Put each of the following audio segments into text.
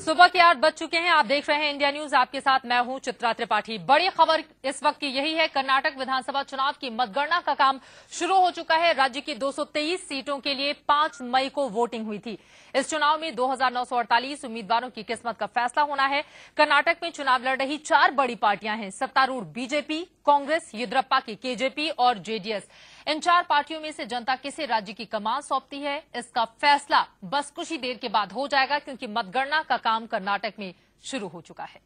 सुबह के 8 बज चुके हैं। आप देख रहे हैं इंडिया न्यूज, आपके साथ मैं हूं चित्रा त्रिपाठी। बड़ी खबर इस वक्त की यही है, कर्नाटक विधानसभा चुनाव की मतगणना का काम शुरू हो चुका है। राज्य की 223 सीटों के लिए 5 मई को वोटिंग हुई थी। इस चुनाव में 2948 उम्मीदवारों की किस्मत का फैसला होना है। कर्नाटक में चुनाव लड़ रही 4 बड़ी पार्टियां हैं, सत्तारूढ़ बीजेपी, कांग्रेस, येदियुरप्पा की केजेपी और जेडीएस। इन 4 पार्टियों में से जनता किसे राज्य की कमान सौंपती है, इसका फैसला बस कुछ ही देर के बाद हो जाएगा, क्योंकि मतगणना का काम कर्नाटक में शुरू हो चुका है।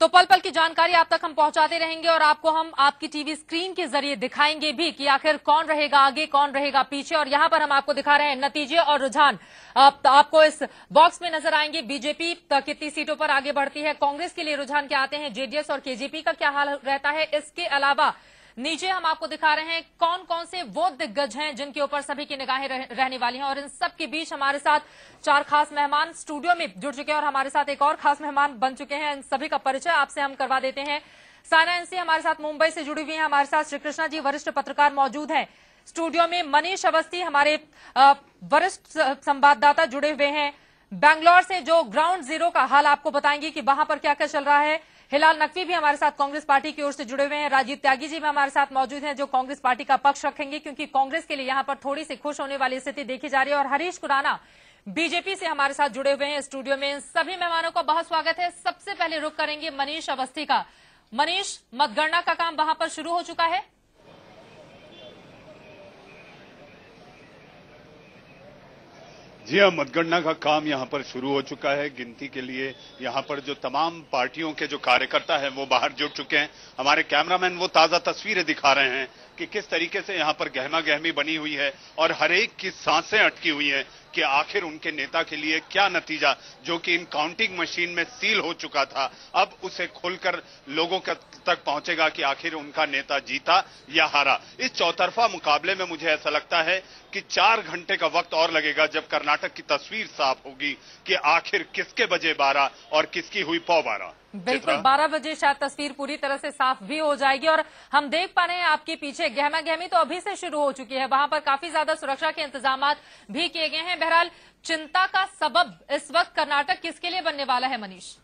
तो पल पल की जानकारी आप तक हम पहुंचाते रहेंगे और आपको हम आपकी टीवी स्क्रीन के जरिए दिखाएंगे भी कि आखिर कौन रहेगा आगे, कौन रहेगा पीछे। और यहां पर हम आपको दिखा रहे हैं नतीजे और रुझान आपको इस बॉक्स में नजर आएंगे। बीजेपी कितनी सीटों पर आगे बढ़ती है, कांग्रेस के लिए रुझान क्या आते हैं, जेडीएस और केजेपी का क्या हाल रहता है। इसके अलावा नीचे हम आपको दिखा रहे हैं कौन कौन से वो दिग्गज हैं जिनके ऊपर सभी की निगाहें रहने वाली हैं। और इन सब के बीच हमारे साथ 4 खास मेहमान स्टूडियो में जुड़ चुके हैं और हमारे साथ एक और खास मेहमान बन चुके हैं। इन सभी का परिचय आपसे हम करवा देते हैं। सायना एनसी हमारे साथ मुंबई से जुड़ी हुई हैं। हमारे साथ श्री कृष्णा जी वरिष्ठ पत्रकार मौजूद हैं स्टूडियो में। मनीष अवस्थी हमारे वरिष्ठ संवाददाता जुड़े हुए हैं बैंगलोर से, जो ग्राउंड जीरो का हाल आपको बताएंगे कि वहां पर क्या क्या चल रहा है। हिलाल नकवी भी हमारे साथ कांग्रेस पार्टी की ओर से जुड़े हुए हैं। राजीव त्यागी जी भी हमारे साथ मौजूद हैं, जो कांग्रेस पार्टी का पक्ष रखेंगे, क्योंकि कांग्रेस के लिए यहां पर थोड़ी सी खुश होने वाली स्थिति देखी जा रही है। और हरीश खुराना बीजेपी से हमारे साथ जुड़े हुए हैं स्टूडियो में। सभी मेहमानों का बहुत स्वागत है। सबसे पहले रुख करेंगे मनीष अवस्थी का। मनीष, मतगणना का काम वहां पर शुरू हो चुका है? जी हाँ, मतगणना का काम यहाँ पर शुरू हो चुका है। गिनती के लिए यहाँ पर जो तमाम पार्टियों के जो कार्यकर्ता हैं वो बाहर जुट चुके हैं। हमारे कैमरामैन वो ताजा तस्वीरें दिखा रहे हैं कि किस तरीके से यहाँ पर गहमा गहमी बनी हुई है और हर एक की सांसें अटकी हुई हैं कि आखिर उनके नेता के लिए क्या नतीजा, जो कि इन काउंटिंग मशीन में सील हो चुका था, अब उसे खोलकर लोगों तक पहुंचेगा कि आखिर उनका नेता जीता या हारा। इस चौतरफा मुकाबले में मुझे ऐसा लगता है कि 4 घंटे का वक्त और लगेगा जब कर्नाटक की तस्वीर साफ होगी कि आखिर किसके बजे 12 और किसकी हुई पौ 12। बिल्कुल, 12 बजे शायद तस्वीर पूरी तरह से साफ भी हो जाएगी। और हम देख पा रहे हैं आपके पीछे गहमा गहमी तो अभी से शुरू हो चुकी है। वहां पर काफी ज्यादा सुरक्षा के इंतजाम भी किए गए हैं। बहरहाल, चिंता का सबब इस वक्त कर्नाटक किसके लिए बनने वाला है मनीष?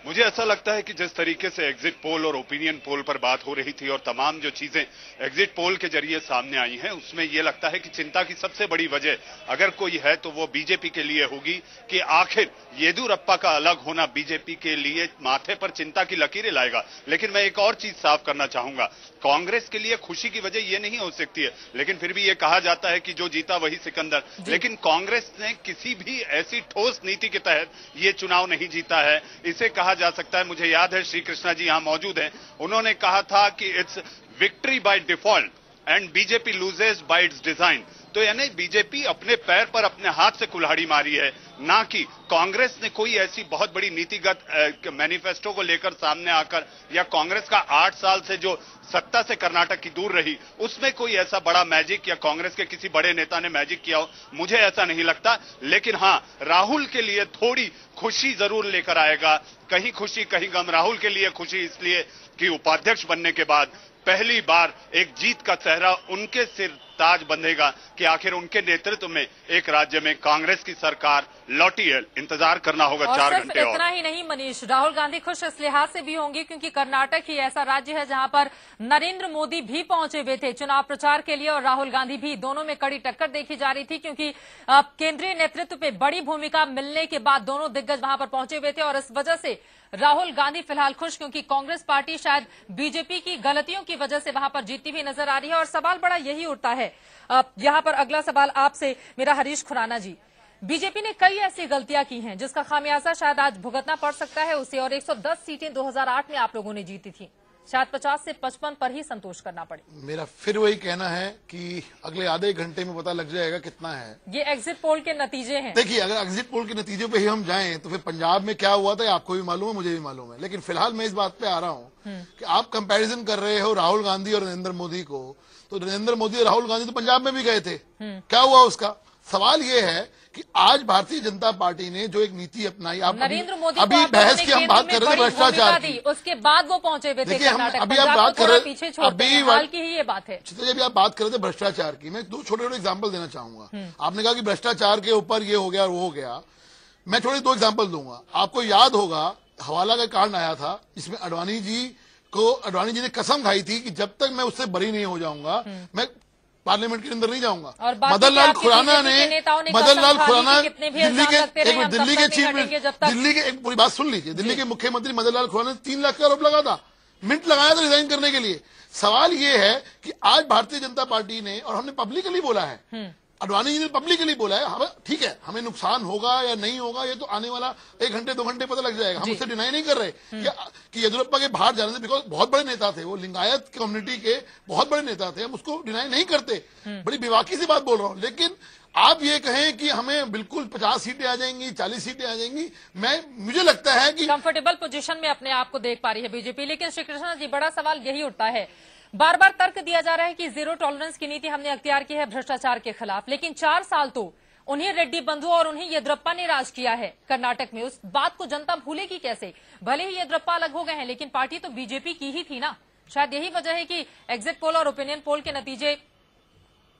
मुझे ऐसा लगता है कि जिस तरीके से एग्जिट पोल और ओपिनियन पोल पर बात हो रही थी और तमाम जो चीजें एग्जिट पोल के जरिए सामने आई हैं, उसमें यह लगता है कि चिंता की सबसे बड़ी वजह अगर कोई है तो वो बीजेपी के लिए होगी कि आखिर येदियुरप्पा का अलग होना बीजेपी के लिए माथे पर चिंता की लकीरें लाएगा। लेकिन मैं एक और चीज साफ करना चाहूंगा, कांग्रेस के लिए खुशी की वजह यह नहीं हो सकती है, लेकिन फिर भी यह कहा जाता है कि जो जीता वही सिकंदर। लेकिन कांग्रेस ने किसी भी ऐसी ठोस नीति के तहत ये चुनाव नहीं जीता है, इसे कहा जा सकता है। मुझे याद है श्री कृष्णा जी यहां मौजूद हैं, उन्होंने कहा था कि it's victory by default and BJP loses bye it's design. तो यानी बीजेपी अपने पैर पर अपने हाथ से कुल्हाड़ी मारी है, ना कि कांग्रेस ने कोई ऐसी बहुत बड़ी नीतिगत मैनिफेस्टो को लेकर सामने आकर, या कांग्रेस का 8 साल से जो सत्ता से कर्नाटक की दूर रही उसमें कोई ऐसा बड़ा मैजिक या कांग्रेस के किसी बड़े नेता ने मैजिक किया हो, मुझे ऐसा नहीं लगता। लेकिन हां, राहुल के लिए थोड़ी खुशी जरूर लेकर आएगा, कहीं खुशी कहीं गम। राहुल के लिए खुशी इसलिए कि उपाध्यक्ष बनने के बाद पहली बार एक जीत का चेहरा उनके सिर ताज बंधेगा कि आखिर उनके नेतृत्व में एक राज्य में कांग्रेस की सरकार लौटी है। इंतजार करना होगा 4 घंटे और। इतना ही नहीं मनीष, राहुल गांधी खुश इस लिहाज से भी होंगे क्योंकि कर्नाटक ही ऐसा राज्य है जहां पर नरेंद्र मोदी भी पहुंचे हुए थे चुनाव प्रचार के लिए और राहुल गांधी भी। दोनों में कड़ी टक्कर देखी जा रही थी, क्योंकि केंद्रीय नेतृत्व पे बड़ी भूमिका मिलने के बाद दोनों दिग्गज वहां पर पहुंचे हुए थे। और इस वजह से राहुल गांधी फिलहाल खुश, क्योंकि कांग्रेस पार्टी शायद बीजेपी की गलतियों की वजह से वहां पर जीतती हुई नजर आ रही है। और सवाल बड़ा यही उठता है, यहां पर अगला सवाल आपसे मेरा हरीश खुराना जी। बीजेपी ने कई ऐसी गलतियां की हैं जिसका खामियाजा शायद आज भुगतना पड़ सकता है उसे। और 110 सीटें 2008 में आप लोगों ने जीती थी, शायद 50 से 55 पर ही संतोष करना पड़े। मेरा फिर वही कहना है कि अगले आधे घंटे में पता लग जाएगा कितना है। ये एग्जिट पोल के नतीजे हैं। देखिए, अगर एग्जिट पोल के नतीजे पे ही हम जाएं तो फिर पंजाब में क्या हुआ था आपको भी मालूम है, मुझे भी मालूम है। लेकिन फिलहाल मैं इस बात पे आ रहा हूं कि आप कंपैरिजन कर रहे हो राहुल गांधी और नरेंद्र मोदी को, तो नरेंद्र मोदी और राहुल गांधी तो पंजाब में भी गए थे, क्या हुआ उसका? सवाल ये है कि आज भारतीय जनता पार्टी ने जो एक नीति अपनाई, आप नरेंद्र मोदी अभी बहस की हम बात कर रहे थे भ्रष्टाचार की, उसके बाद वो पहुंचे हुए थे कर्नाटक। अभी आप बात कर रहे पीछे छोड़ते हैं, हाल की ही ये बात है। अभी आप बात कर रहे थे भ्रष्टाचार की, मैं 2 छोटे छोटे एग्जाम्पल देना चाहूंगा। आपने कहा कि भ्रष्टाचार के ऊपर ये हो गया और वो हो गया, मैं छोटे 2 एग्जाम्पल दूंगा। आपको याद होगा हवाला का कांड आया था, जिसमें अडवाणी जी ने कसम खाई थी कि जब तक मैं उससे बरी नहीं हो जाऊंगा मैं पार्लियामेंट के अंदर नहीं जाऊंगा। मदन लाल खुराना ने दिल्ली के चीफ दिल्ली के एक पूरी बात सुन लीजिए, दिल्ली के मुख्यमंत्री मदन लाल खुराना ने 3 लाख का आरोप लगा था, मिनट लगाया था रिजाइन करने के लिए। सवाल ये है कि आज भारतीय जनता पार्टी ने, और हमने पब्लिकली बोला है, अडवाणी जी ने पब्लिकली बोला है, हमें ठीक है, हमें नुकसान होगा या नहीं होगा ये तो आने वाला 1 घंटे 2 घंटे पता लग जाएगा, हम उससे डिनाई नहीं कर रहे कि येदियुरप्पा के बाहर जाने से, बिकॉज बहुत बड़े नेता थे वो, लिंगायत कम्युनिटी के बहुत बड़े नेता थे, हम उसको डिनाई नहीं करते, बड़ी बेबाकी से बात बोल रहा हूं। लेकिन आप ये कहें कि हमें बिल्कुल 50 सीटें आ जाएंगी, 40 सीटें आ जाएंगी, मुझे लगता है कि कंफर्टेबल पोजीशन में अपने आप को देख पा रही है बीजेपी। लेकिन श्री कृष्णा जी, बड़ा सवाल यही उठता है, बार बार तर्क दिया जा रहा है कि 0 टॉलरेंस की नीति हमने अख्तियार की है भ्रष्टाचार के खिलाफ, लेकिन 4 साल तो उन्हीं रेड्डी बंधु और उन्हीं येदियुरप्पा ने राज किया है कर्नाटक में। उस बात को जनता भूलेगी कैसे? भले ही येदियुरप्पा अलग हो गए हैं, लेकिन पार्टी तो बीजेपी की ही थी ना। शायद यही वजह है कि एग्जिट पोल और ओपिनियन पोल के नतीजे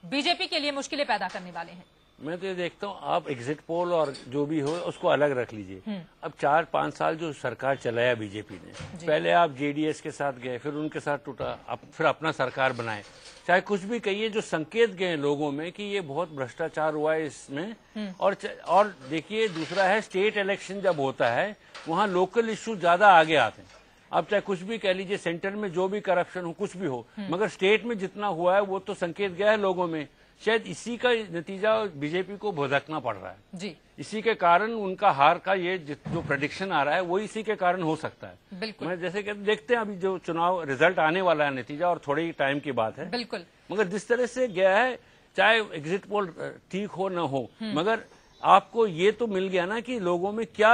बीजेपी के लिए मुश्किलें पैदा करने वाले हैं। मैं तो ये देखता हूँ, आप एग्जिट पोल और जो भी हो उसको अलग रख लीजिए। अब 4-5 साल जो सरकार चलाया बीजेपी ने, पहले आप जेडीएस के साथ गए, फिर उनके साथ टूटा, फिर अपना सरकार बनाए, चाहे कुछ भी कहिए, जो संकेत गए लोगों में कि ये बहुत भ्रष्टाचार हुआ है इसमें। और देखिए, दूसरा है स्टेट इलेक्शन जब होता है वहाँ लोकल इश्यू ज्यादा आगे आते हैं। अब चाहे कुछ भी कह लीजिए, सेंटर में जो भी करप्शन हो, कुछ भी हो, मगर स्टेट में जितना हुआ है वो तो संकेत गया है लोगों में। शायद इसी का नतीजा बीजेपी को भुगतना पड़ रहा है जी। इसी के कारण उनका हार का ये जो प्रेडिक्शन आ रहा है वो इसी के कारण हो सकता है। बिल्कुल, मैं जैसे कि देखते हैं अभी जो चुनाव रिजल्ट आने वाला है नतीजा, और थोड़े ही टाइम की बात है। बिल्कुल, मगर जिस तरह से गया है, चाहे एग्जिट पोल ठीक हो न हो, मगर आपको ये तो मिल गया ना कि लोगों में क्या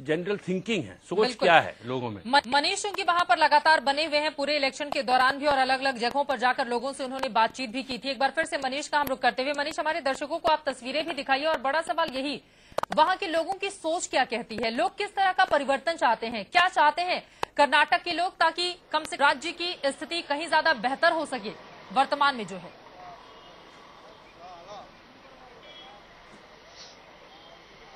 जनरल थिंकिंग है, सोच क्या है लोगों में। मनीष की वहां पर लगातार बने हुए हैं पूरे इलेक्शन के दौरान भी, और अलग अलग जगहों पर जाकर लोगों से उन्होंने बातचीत भी की थी। एक बार फिर से मनीष का हम रुख करते हुए, मनीष, हमारे दर्शकों को आप तस्वीरें भी दिखाइए, और बड़ा सवाल यही, वहां के लोगों की सोच क्या कहती है, लोग किस तरह का परिवर्तन चाहते हैं, क्या चाहते हैं कर्नाटक के लोग, ताकि कम से कम राज्य की स्थिति कहीं ज्यादा बेहतर हो सके वर्तमान में जो है।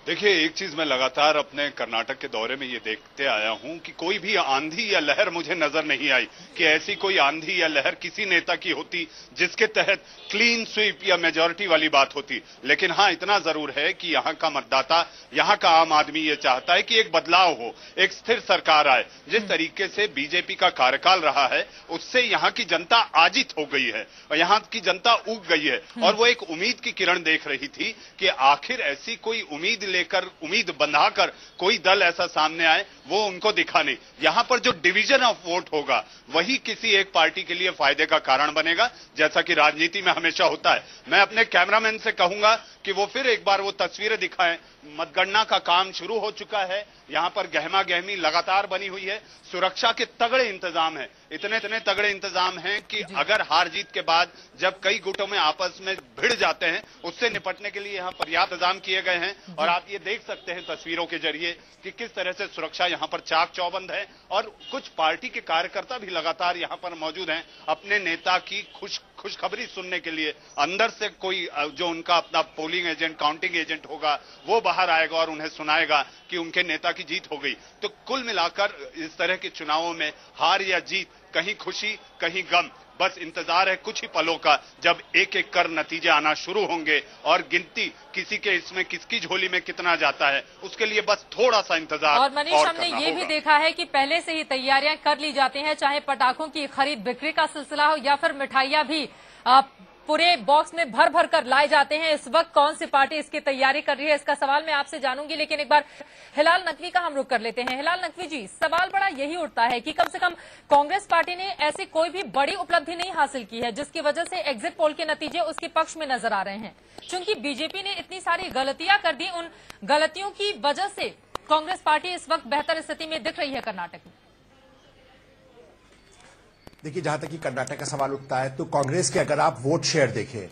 देखिए, एक चीज मैं लगातार अपने कर्नाटक के दौरे में ये देखते आया हूं कि कोई भी आंधी या लहर मुझे नजर नहीं आई कि ऐसी कोई आंधी या लहर किसी नेता की होती जिसके तहत क्लीन स्वीप या मेजॉरिटी वाली बात होती। लेकिन हाँ, इतना जरूर है कि यहाँ का मतदाता, यहाँ का आम आदमी ये चाहता है कि एक बदलाव हो, एक स्थिर सरकार आए। जिस तरीके से बीजेपी का कार्यकाल रहा है उससे यहाँ की जनता आजित हो गई है और यहाँ की जनता ऊब गई है, और वो एक उम्मीद की किरण देख रही थी कि आखिर ऐसी कोई उम्मीद लेकर, उम्मीद बंधाकर कोई दल ऐसा सामने आए, वो उनको दिखा नहीं। यहां पर जो डिवीजन ऑफ वोट होगा वही किसी एक पार्टी के लिए फायदे का कारण बनेगा, जैसा कि राजनीति में हमेशा होता है। मैं अपने कैमरामैन से कहूंगा कि वो फिर एक बार वो तस्वीरें दिखाएं। मतगणना का काम शुरू हो चुका है, यहां पर गहमा गहमी लगातार बनी हुई है, सुरक्षा के तगड़े इंतजाम है, इतने तगड़े इंतजाम हैं कि अगर हार जीत के बाद जब कई गुटों में आपस में भिड़ जाते हैं, उससे निपटने के लिए यहां पर्याप्त इंतजाम किए गए हैं। और आप ये देख सकते हैं तस्वीरों के जरिए कि किस तरह से सुरक्षा यहां पर चाक चौबंद है, और कुछ पार्टी के कार्यकर्ता भी लगातार यहां पर मौजूद हैं अपने नेता की खुशखबरी सुनने के लिए। अंदर से कोई जो उनका अपना पोलिंग एजेंट, काउंटिंग एजेंट होगा, वो बाहर आएगा और उन्हें सुनाएगा कि उनके नेता की जीत हो गई। तो कुल मिलाकर इस तरह के चुनावों में हार या जीत, कहीं खुशी कहीं गम, बस इंतजार है कुछ ही पलों का जब एक एक कर नतीजे आना शुरू होंगे और गिनती किसी के इसमें किसकी झोली में कितना जाता है उसके लिए बस थोड़ा सा इंतजार। और मनीष, हमने ये भी देखा है कि पहले से ही तैयारियां कर ली जाती हैं, चाहे पटाखों की खरीद बिक्री का सिलसिला हो या फिर मिठाइयां भी पूरे बॉक्स में भर भर कर लाए जाते हैं। इस वक्त कौन सी पार्टी इसकी तैयारी कर रही है, इसका सवाल मैं आपसे जानूंगी, लेकिन एक बार हिलाल नकवी का हम रुख कर लेते हैं। हिलाल नकवी जी, सवाल बड़ा यही उठता है कि कम से कम कांग्रेस पार्टी ने ऐसी कोई भी बड़ी उपलब्धि नहीं हासिल की है जिसकी वजह से एग्जिट पोल के नतीजे उसके पक्ष में नजर आ रहे हैं। चूंकि बीजेपी ने इतनी सारी गलतियां कर दी, उन गलतियों की वजह से कांग्रेस पार्टी इस वक्त बेहतर स्थिति में दिख रही है कर्नाटक में। देखिए, जहां तक कि कर्नाटक का सवाल उठता है तो कांग्रेस के अगर आप वोट शेयर देखें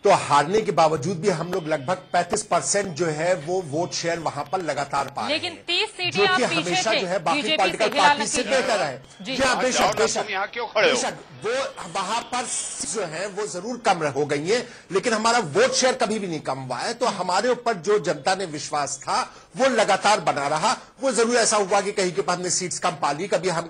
तो हारने के बावजूद भी हम लोग लगभग 35% जो है वो वोट शेयर वहां पर लगातार पा रहे हैं, लेकिन 30 सीटें जो कि आप पीछे हमेशा थे जो है बाकी बीजेपी पॉलिटिकल से पार्टी से बेहतर है। तुम यहाँ क्यों खड़े हो? वो वहां पर जो है वो जरूर कम हो गई है, लेकिन हमारा वोट शेयर कभी भी नहीं कम हुआ है। तो हमारे ऊपर जो जनता ने विश्वास था वो लगातार बना रहा। वो जरूर ऐसा हुआ कि कहीं के पास हमने सीट्स कम पा ली, कभी हम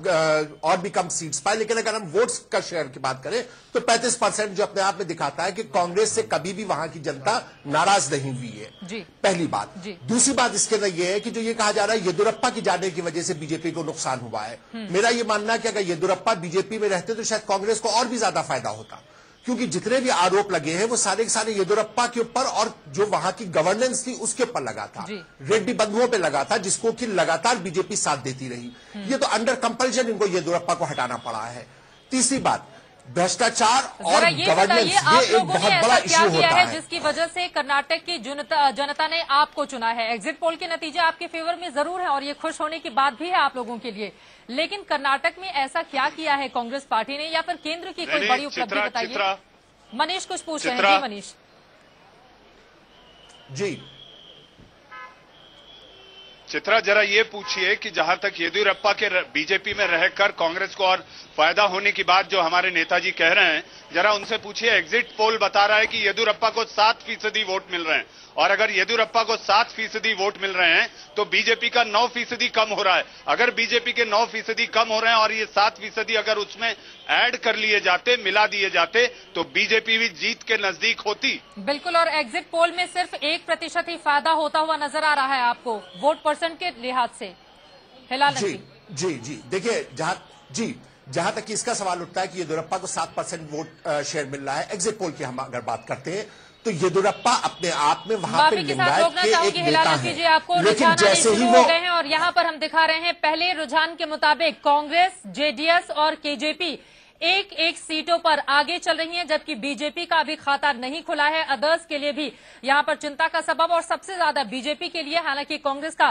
और भी कम सीट्स पाए, लेकिन अगर हम वोट्स का शेयर की बात करें तो 35% जो अपने आप में दिखाता है कि कांग्रेस से कभी भी वहां की जनता नाराज नहीं हुई है। जी। पहली बात। दूसरी बात इसके अंदर यह है कि जो ये कहा जा रहा है येदियुरप्पा की जाने की वजह से बीजेपी को नुकसान हुआ है, मेरा ये मानना है कि अगर येदियुरप्पा बीजेपी में रहते तो शायद कांग्रेस को और भी ज्यादा फायदा होता, क्योंकि जितने भी आरोप लगे हैं वो सारे के सारे येदियुरप्पा के ऊपर और जो वहां की गवर्नेंस थी उसके ऊपर लगा था, रेड्डी बंधुओं पे लगा था, जिसको कि लगातार बीजेपी साथ देती रही। ये तो अंडर कंपल्शन इनको येदियुरप्पा को हटाना पड़ा है। तीसरी बात, भ्रष्टाचार और गवर्नेंस, ये एक बहुत बड़ा इश्यू होता है जिसकी वजह से कर्नाटक की जनता ने आपको चुना है। एग्जिट पोल के नतीजे आपके फेवर में जरूर है और ये खुश होने की बात भी है आप लोगों के लिए, लेकिन कर्नाटक में ऐसा क्या किया है कांग्रेस पार्टी ने, या फिर केंद्र की कोई बड़ी उपलब्धि बताइए। मनीष कुछ पूछ रहे हैं। जी मनीष जी। चित्रा, जरा ये पूछिए कि जहां तक येदियुरप्पा के बीजेपी में रहकर कांग्रेस को और फायदा होने की बात जो हमारे नेताजी कह रहे हैं, जरा उनसे पूछिए। एग्जिट पोल बता रहा है कि येदियुरप्पा को 7% वोट मिल रहे हैं, और अगर येदियुरप्पा को 7% वोट मिल रहे हैं तो बीजेपी का 9% कम हो रहा है। अगर बीजेपी के 9% कम हो रहे हैं और ये 7% अगर उसमें ऐड कर लिए जाते, मिला दिए जाते, तो बीजेपी भी जीत के नजदीक होती। बिल्कुल, और एग्जिट पोल में सिर्फ 1% ही फायदा होता हुआ नजर आ रहा है आपको वोट परसेंट के लिहाज से। हिलाल जी जी जी, देखिए जहां तक इसका सवाल उठता है कि येदियुरप्पा को 7% वोट शेयर मिल रहा है, एग्जिट पोल की हम अगर बात करते हैं तो येदियुरप्पा अपने आप में वहां पे लिंगायत के एक नेता हैं, आपको लेकिन जैसे ही वो गए हैं और यहाँ पर हम दिखा रहे हैं पहले रुझान के मुताबिक कांग्रेस, जेडीएस और केजेपी एक सीटों पर आगे चल रही हैं, जबकि बीजेपी का अभी खाता नहीं खुला है। अदर्स के लिए भी यहाँ पर चिंता का सबब और सबसे ज्यादा बीजेपी के लिए, हालांकि कांग्रेस का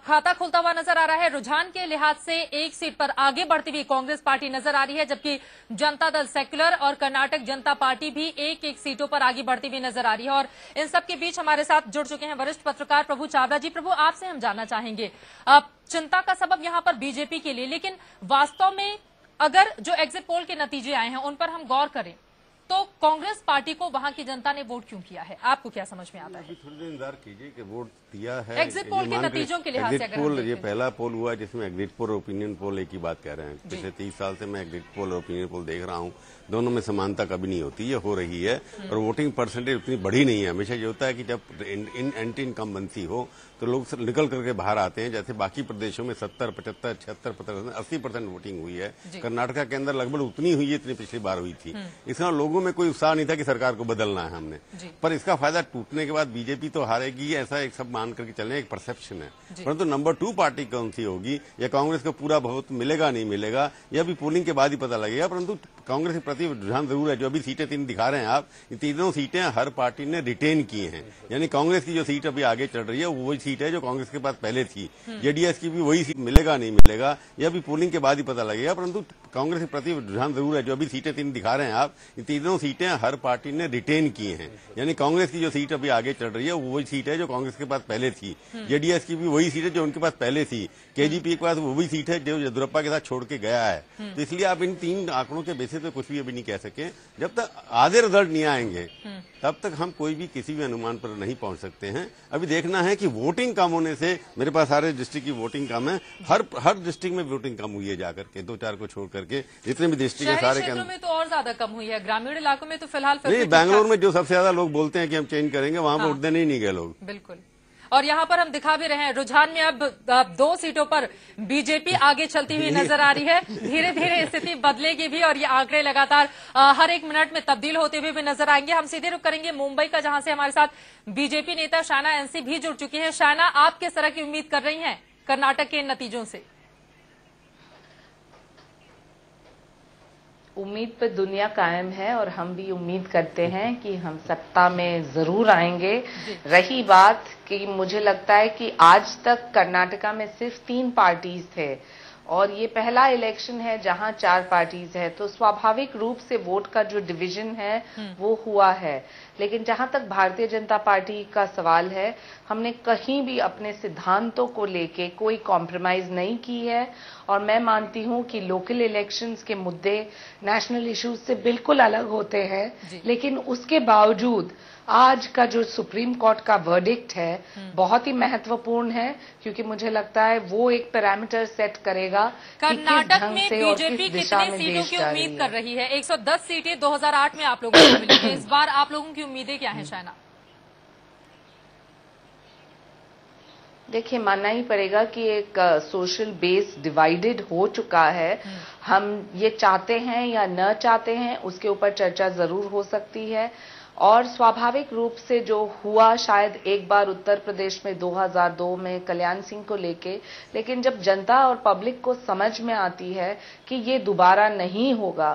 खाता खुलता हुआ नजर आ रहा है। रुझान के लिहाज से एक सीट पर आगे बढ़ती हुई कांग्रेस पार्टी नजर आ रही है, जबकि जनता दल सेक्युलर और कर्नाटक जनता पार्टी भी एक सीटों पर आगे बढ़ती हुई नजर आ रही है। और इन सबके बीच हमारे साथ जुड़ चुके हैं वरिष्ठ पत्रकार प्रभु चावला जी। प्रभु, आपसे हम जानना चाहेंगे, चिंता का सबब यहाँ पर बीजेपी के लिए, लेकिन वास्तव में अगर जो एग्जिट पोल के नतीजे आए हैं उन पर हम गौर करें तो कांग्रेस पार्टी को वहां की जनता ने वोट क्यों किया है, आपको क्या समझ में आता है? थोड़ी देर इंतजार कीजिए कि वोट दिया है। एग्जिट पोल के नतीजों के लिहाज से एग्जिट पोल ये पहला पोल हुआ जिसमें एग्जिट पोल और ओपिनियन पोल एक ही बात कह रहे हैं। पिछले 30 साल से मैं एग्जिट पोल और ओपिनियन पोल देख रहा हूं, दोनों में समानता कभी नहीं होती, ये हो रही है। और वोटिंग परसेंटेज उतनी बड़ी नहीं है। हमेशा ये होता है कि जब एंटी इनकम्बेंसी हो तो लोग निकल करके बाहर आते हैं, जैसे बाकी प्रदेशों में 70, 75, 76%, 80% वोटिंग हुई है। कर्नाटक के अंदर लगभग उतनी हुई है जितनी पिछली बार हुई थी। इसलिए लोगों में कोई उत्साह नहीं था कि सरकार को बदलना है हमने, पर इसका फायदा टूटने के बाद बीजेपी तो हारेगी, ऐसा एक सब मान करके चलने एक परसेप्शन है। परंतु नंबर 2 पार्टी कौन सी होगी या कांग्रेस को पूरा बहुत मिलेगा नहीं मिलेगा, यह भी पोलिंग के बाद ही पता लगेगा। परंतु कांग्रेस के प्रति रुझान जरूर है। जो अभी सीटें 3 दिखा रहे हैं आप, ये तीनों सीटें हर पार्टी ने रिटेन की हैं, यानी कांग्रेस की जो सीट अभी आगे चल रही है वो वही सीट है जो कांग्रेस के पास पहले थी। जेडीएस की भी वही सीट मिलेगा नहीं मिलेगा, यह भी पोलिंग के बाद ही पता लगेगा। परंतु कांग्रेस के प्रति रुझान जरूर है। जो अभी सीटें 3 दिखा रहे हैं आप, ये तीनों सीटें हर पार्टी ने रिटेन की हैं, यानी कांग्रेस की जो सीट अभी आगे चल रही है वो वही सीट है जो कांग्रेस के पास पहले थी। जेडीएस की भी वही सीट है जो उनके पास पहले थी। केजीपी के पास वो वही सीट है जो येदियुरप्पा के साथ छोड़ के गया है। तो इसलिए आप इन 3 आंकड़ों के बेसिस पे कुछ भी अभी नहीं कह सके। जब तक आधे रिजल्ट नहीं आएंगे तब तक हम कोई भी किसी भी अनुमान पर नहीं पहुंच सकते हैं। अभी देखना है कि वोटिंग कम होने से, मेरे पास सारे डिस्ट्रिक्ट की वोटिंग कम है, हर डिस्ट्रिक्ट में वोटिंग कम हुई है जाकर के, 2-4 को छोड़ करके जितने भी डिस्ट्रिक्ट है सारे क्षेत्रों में तो और ज्यादा कम हुई है, ग्रामीण इलाकों में तो फिलहाल नहीं। बैंगलोर में जो सबसे ज्यादा लोग बोलते हैं कि हम चेंज करेंगे, वहां पर वोट देने ही नहीं गए लोग। बिल्कुल, और यहाँ पर हम दिखा भी रहे हैं रुझान में अब 2 सीटों पर बीजेपी आगे चलती हुई नजर आ रही है। धीरे धीरे स्थिति बदलेगी भी और ये आंकड़े लगातार हर एक मिनट में तब्दील होते हुए भी नजर आएंगे। हम सीधे रुक करेंगे मुंबई का, जहां से हमारे साथ बीजेपी नेता शाना एनसी भी जुड़ चुकी है। शाना, आप किस तरह की उम्मीद कर रही हैं कर्नाटक के नतीजों से? उम्मीद पे दुनिया कायम है और हम भी उम्मीद करते हैं कि हम सत्ता में जरूर आएंगे। रही बात कि मुझे लगता है कि आज तक कर्नाटका में सिर्फ 3 पार्टीज थे और ये पहला इलेक्शन है जहां 4 पार्टीज है, तो स्वाभाविक रूप से वोट का जो डिवीजन है वो हुआ है। लेकिन जहां तक भारतीय जनता पार्टी का सवाल है, हमने कहीं भी अपने सिद्धांतों को लेके कोई कॉम्प्रोमाइज नहीं की है। और मैं मानती हूं कि लोकल इलेक्शंस के मुद्दे नेशनल इश्यूज से बिल्कुल अलग होते हैं, लेकिन उसके बावजूद आज का जो सुप्रीम कोर्ट का वर्डिक्ट है बहुत ही महत्वपूर्ण है, क्योंकि मुझे लगता है वो एक पैरामीटर सेट करेगा कि किस ढंग से और किस दिशा में देश जा रही है। उम्मीद कर रही है 110 सीटें 2008 में आप लोगों को मिली है, इस बार आप लोगों की उम्मीदें क्या हैं शायना? देखिए, मानना ही पड़ेगा कि एक सोशल बेस डिवाइडेड हो चुका है। हम ये चाहते हैं या न चाहते हैं उसके ऊपर चर्चा जरूर हो सकती है। और स्वाभाविक रूप से जो हुआ शायद एक बार उत्तर प्रदेश में 2002 में कल्याण सिंह को लेके, लेकिन जब जनता और पब्लिक को समझ में आती है कि ये दोबारा नहीं होगा,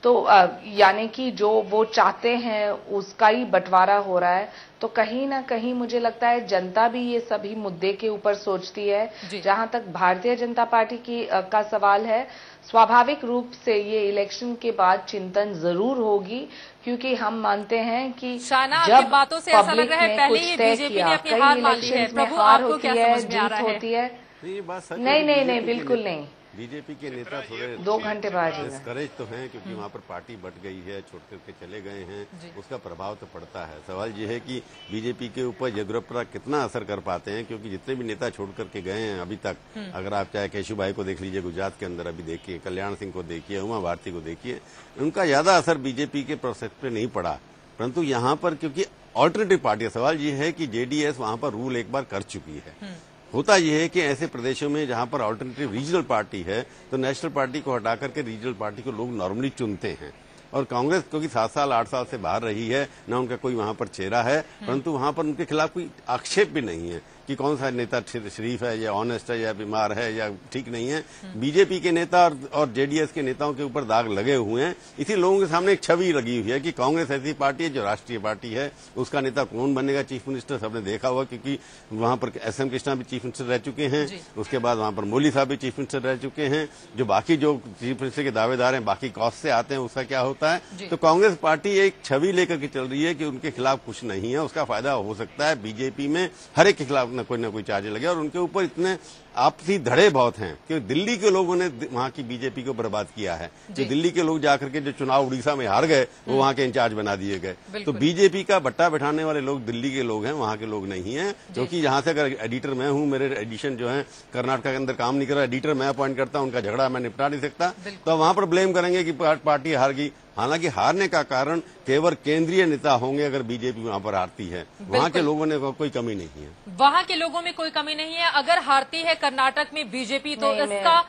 तो यानी कि जो वो चाहते हैं उसका ही बंटवारा हो रहा है, तो कहीं ना कहीं मुझे लगता है जनता भी ये सभी मुद्दे के ऊपर सोचती है। जहां तक भारतीय जनता पार्टी का सवाल है, स्वाभाविक रूप से ये इलेक्शन के बाद चिंतन जरूर होगी, क्योंकि हम मानते हैं कि जब बातों से ऐसा लग रहा है पहले ही बीजेपी ने अपनी हार मान ली है, प्रभु आपको क्या समझ में आ रहा है? होती है नहीं, बिल्कुल नहीं। बीजेपी के नेता थोड़े 2 घंटे बाद डिस्करेज तो हैं, क्योंकि वहाँ पर पार्टी बट गई है, छोड़ करके चले गए हैं, उसका प्रभाव तो पड़ता है। सवाल ये है कि बीजेपी के ऊपर येदियुरप्पा कितना असर कर पाते हैं, क्योंकि जितने भी नेता छोड़ करके गए हैं अभी तक, अगर आप चाहे केशुभाई को देख लीजिए गुजरात के अंदर, अभी देखिए कल्याण सिंह को देखिए, उमा भारती को देखिए, उनका ज्यादा असर बीजेपी के प्रोसेस पे नहीं पड़ा। परंतु यहाँ पर क्योंकि ऑल्टरनेटिव पार्टी, सवाल ये है कि जेडीएस वहाँ पर रूल एक बार कर चुकी है। होता यह है कि ऐसे प्रदेशों में जहां पर अल्टरनेटिव रीजनल पार्टी है, तो नेशनल पार्टी को हटा करके रीजनल पार्टी को लोग नॉर्मली चुनते हैं। और कांग्रेस क्योंकि 7 साल 8 साल से बाहर रही है, न उनका कोई वहां पर चेहरा है, परंतु वहां पर उनके खिलाफ कोई आक्षेप भी नहीं है कि कौन सा नेता शरीफ है या ऑनेस्ट है या बीमार है या ठीक नहीं है। बीजेपी के नेता और जेडीएस के नेताओं के ऊपर दाग लगे हुए हैं। इसी लोगों के सामने एक छवि लगी हुई है कि कांग्रेस ऐसी पार्टी है जो राष्ट्रीय पार्टी है, उसका नेता कौन बनेगा चीफ मिनिस्टर, सबने देखा हुआ, क्योंकि वहां पर एसएम कृष्णा भी चीफ मिनिस्टर रह चुके हैं, उसके बाद वहां पर मोदी साहब भी चीफ मिनिस्टर रह चुके हैं। जो बाकी जो चीफ मिनिस्टर के दावेदार हैं बाकी कॉस्ट से आते हैं, उसका क्या होता है? तो कांग्रेस पार्टी एक छवि लेकर के चल रही है कि उनके खिलाफ कुछ नहीं है, उसका फायदा हो सकता है बीजेपी में हर एक के खिलाफ न कोई चार्ज लगे। और उनके ऊपर इतने आपसी धड़े बहुत हैं कि दिल्ली के लोगों ने वहां की बीजेपी को बर्बाद किया है। जो दिल्ली के लोग जाकर के जो चुनाव उड़ीसा में हार गए, वो वहां के इंचार्ज बना दिए गए। तो बीजेपी का बट्टा बैठाने वाले लोग दिल्ली के लोग हैं, वहां के लोग नहीं हैं। क्योंकि जहां से अगर एडिटर मैं हूं, मेरे एडिशन जो है कर्नाटक के अंदर काम नहीं कर रहा, एडिटर मैं अपॉइंट करता हूं, उनका झगड़ा मैं निपटा नहीं सकता, तो वहां पर ब्लेम करेंगे कि पार्टी हार गई। हालांकि हारने का कारण केवल केंद्रीय नेता होंगे अगर बीजेपी वहां पर हारती है। वहां के लोगों ने कोई कमी नहीं है, वहां के लोगों में कोई कमी नहीं है। अगर हारती है कर्नाटक में बीजेपी, तो इसका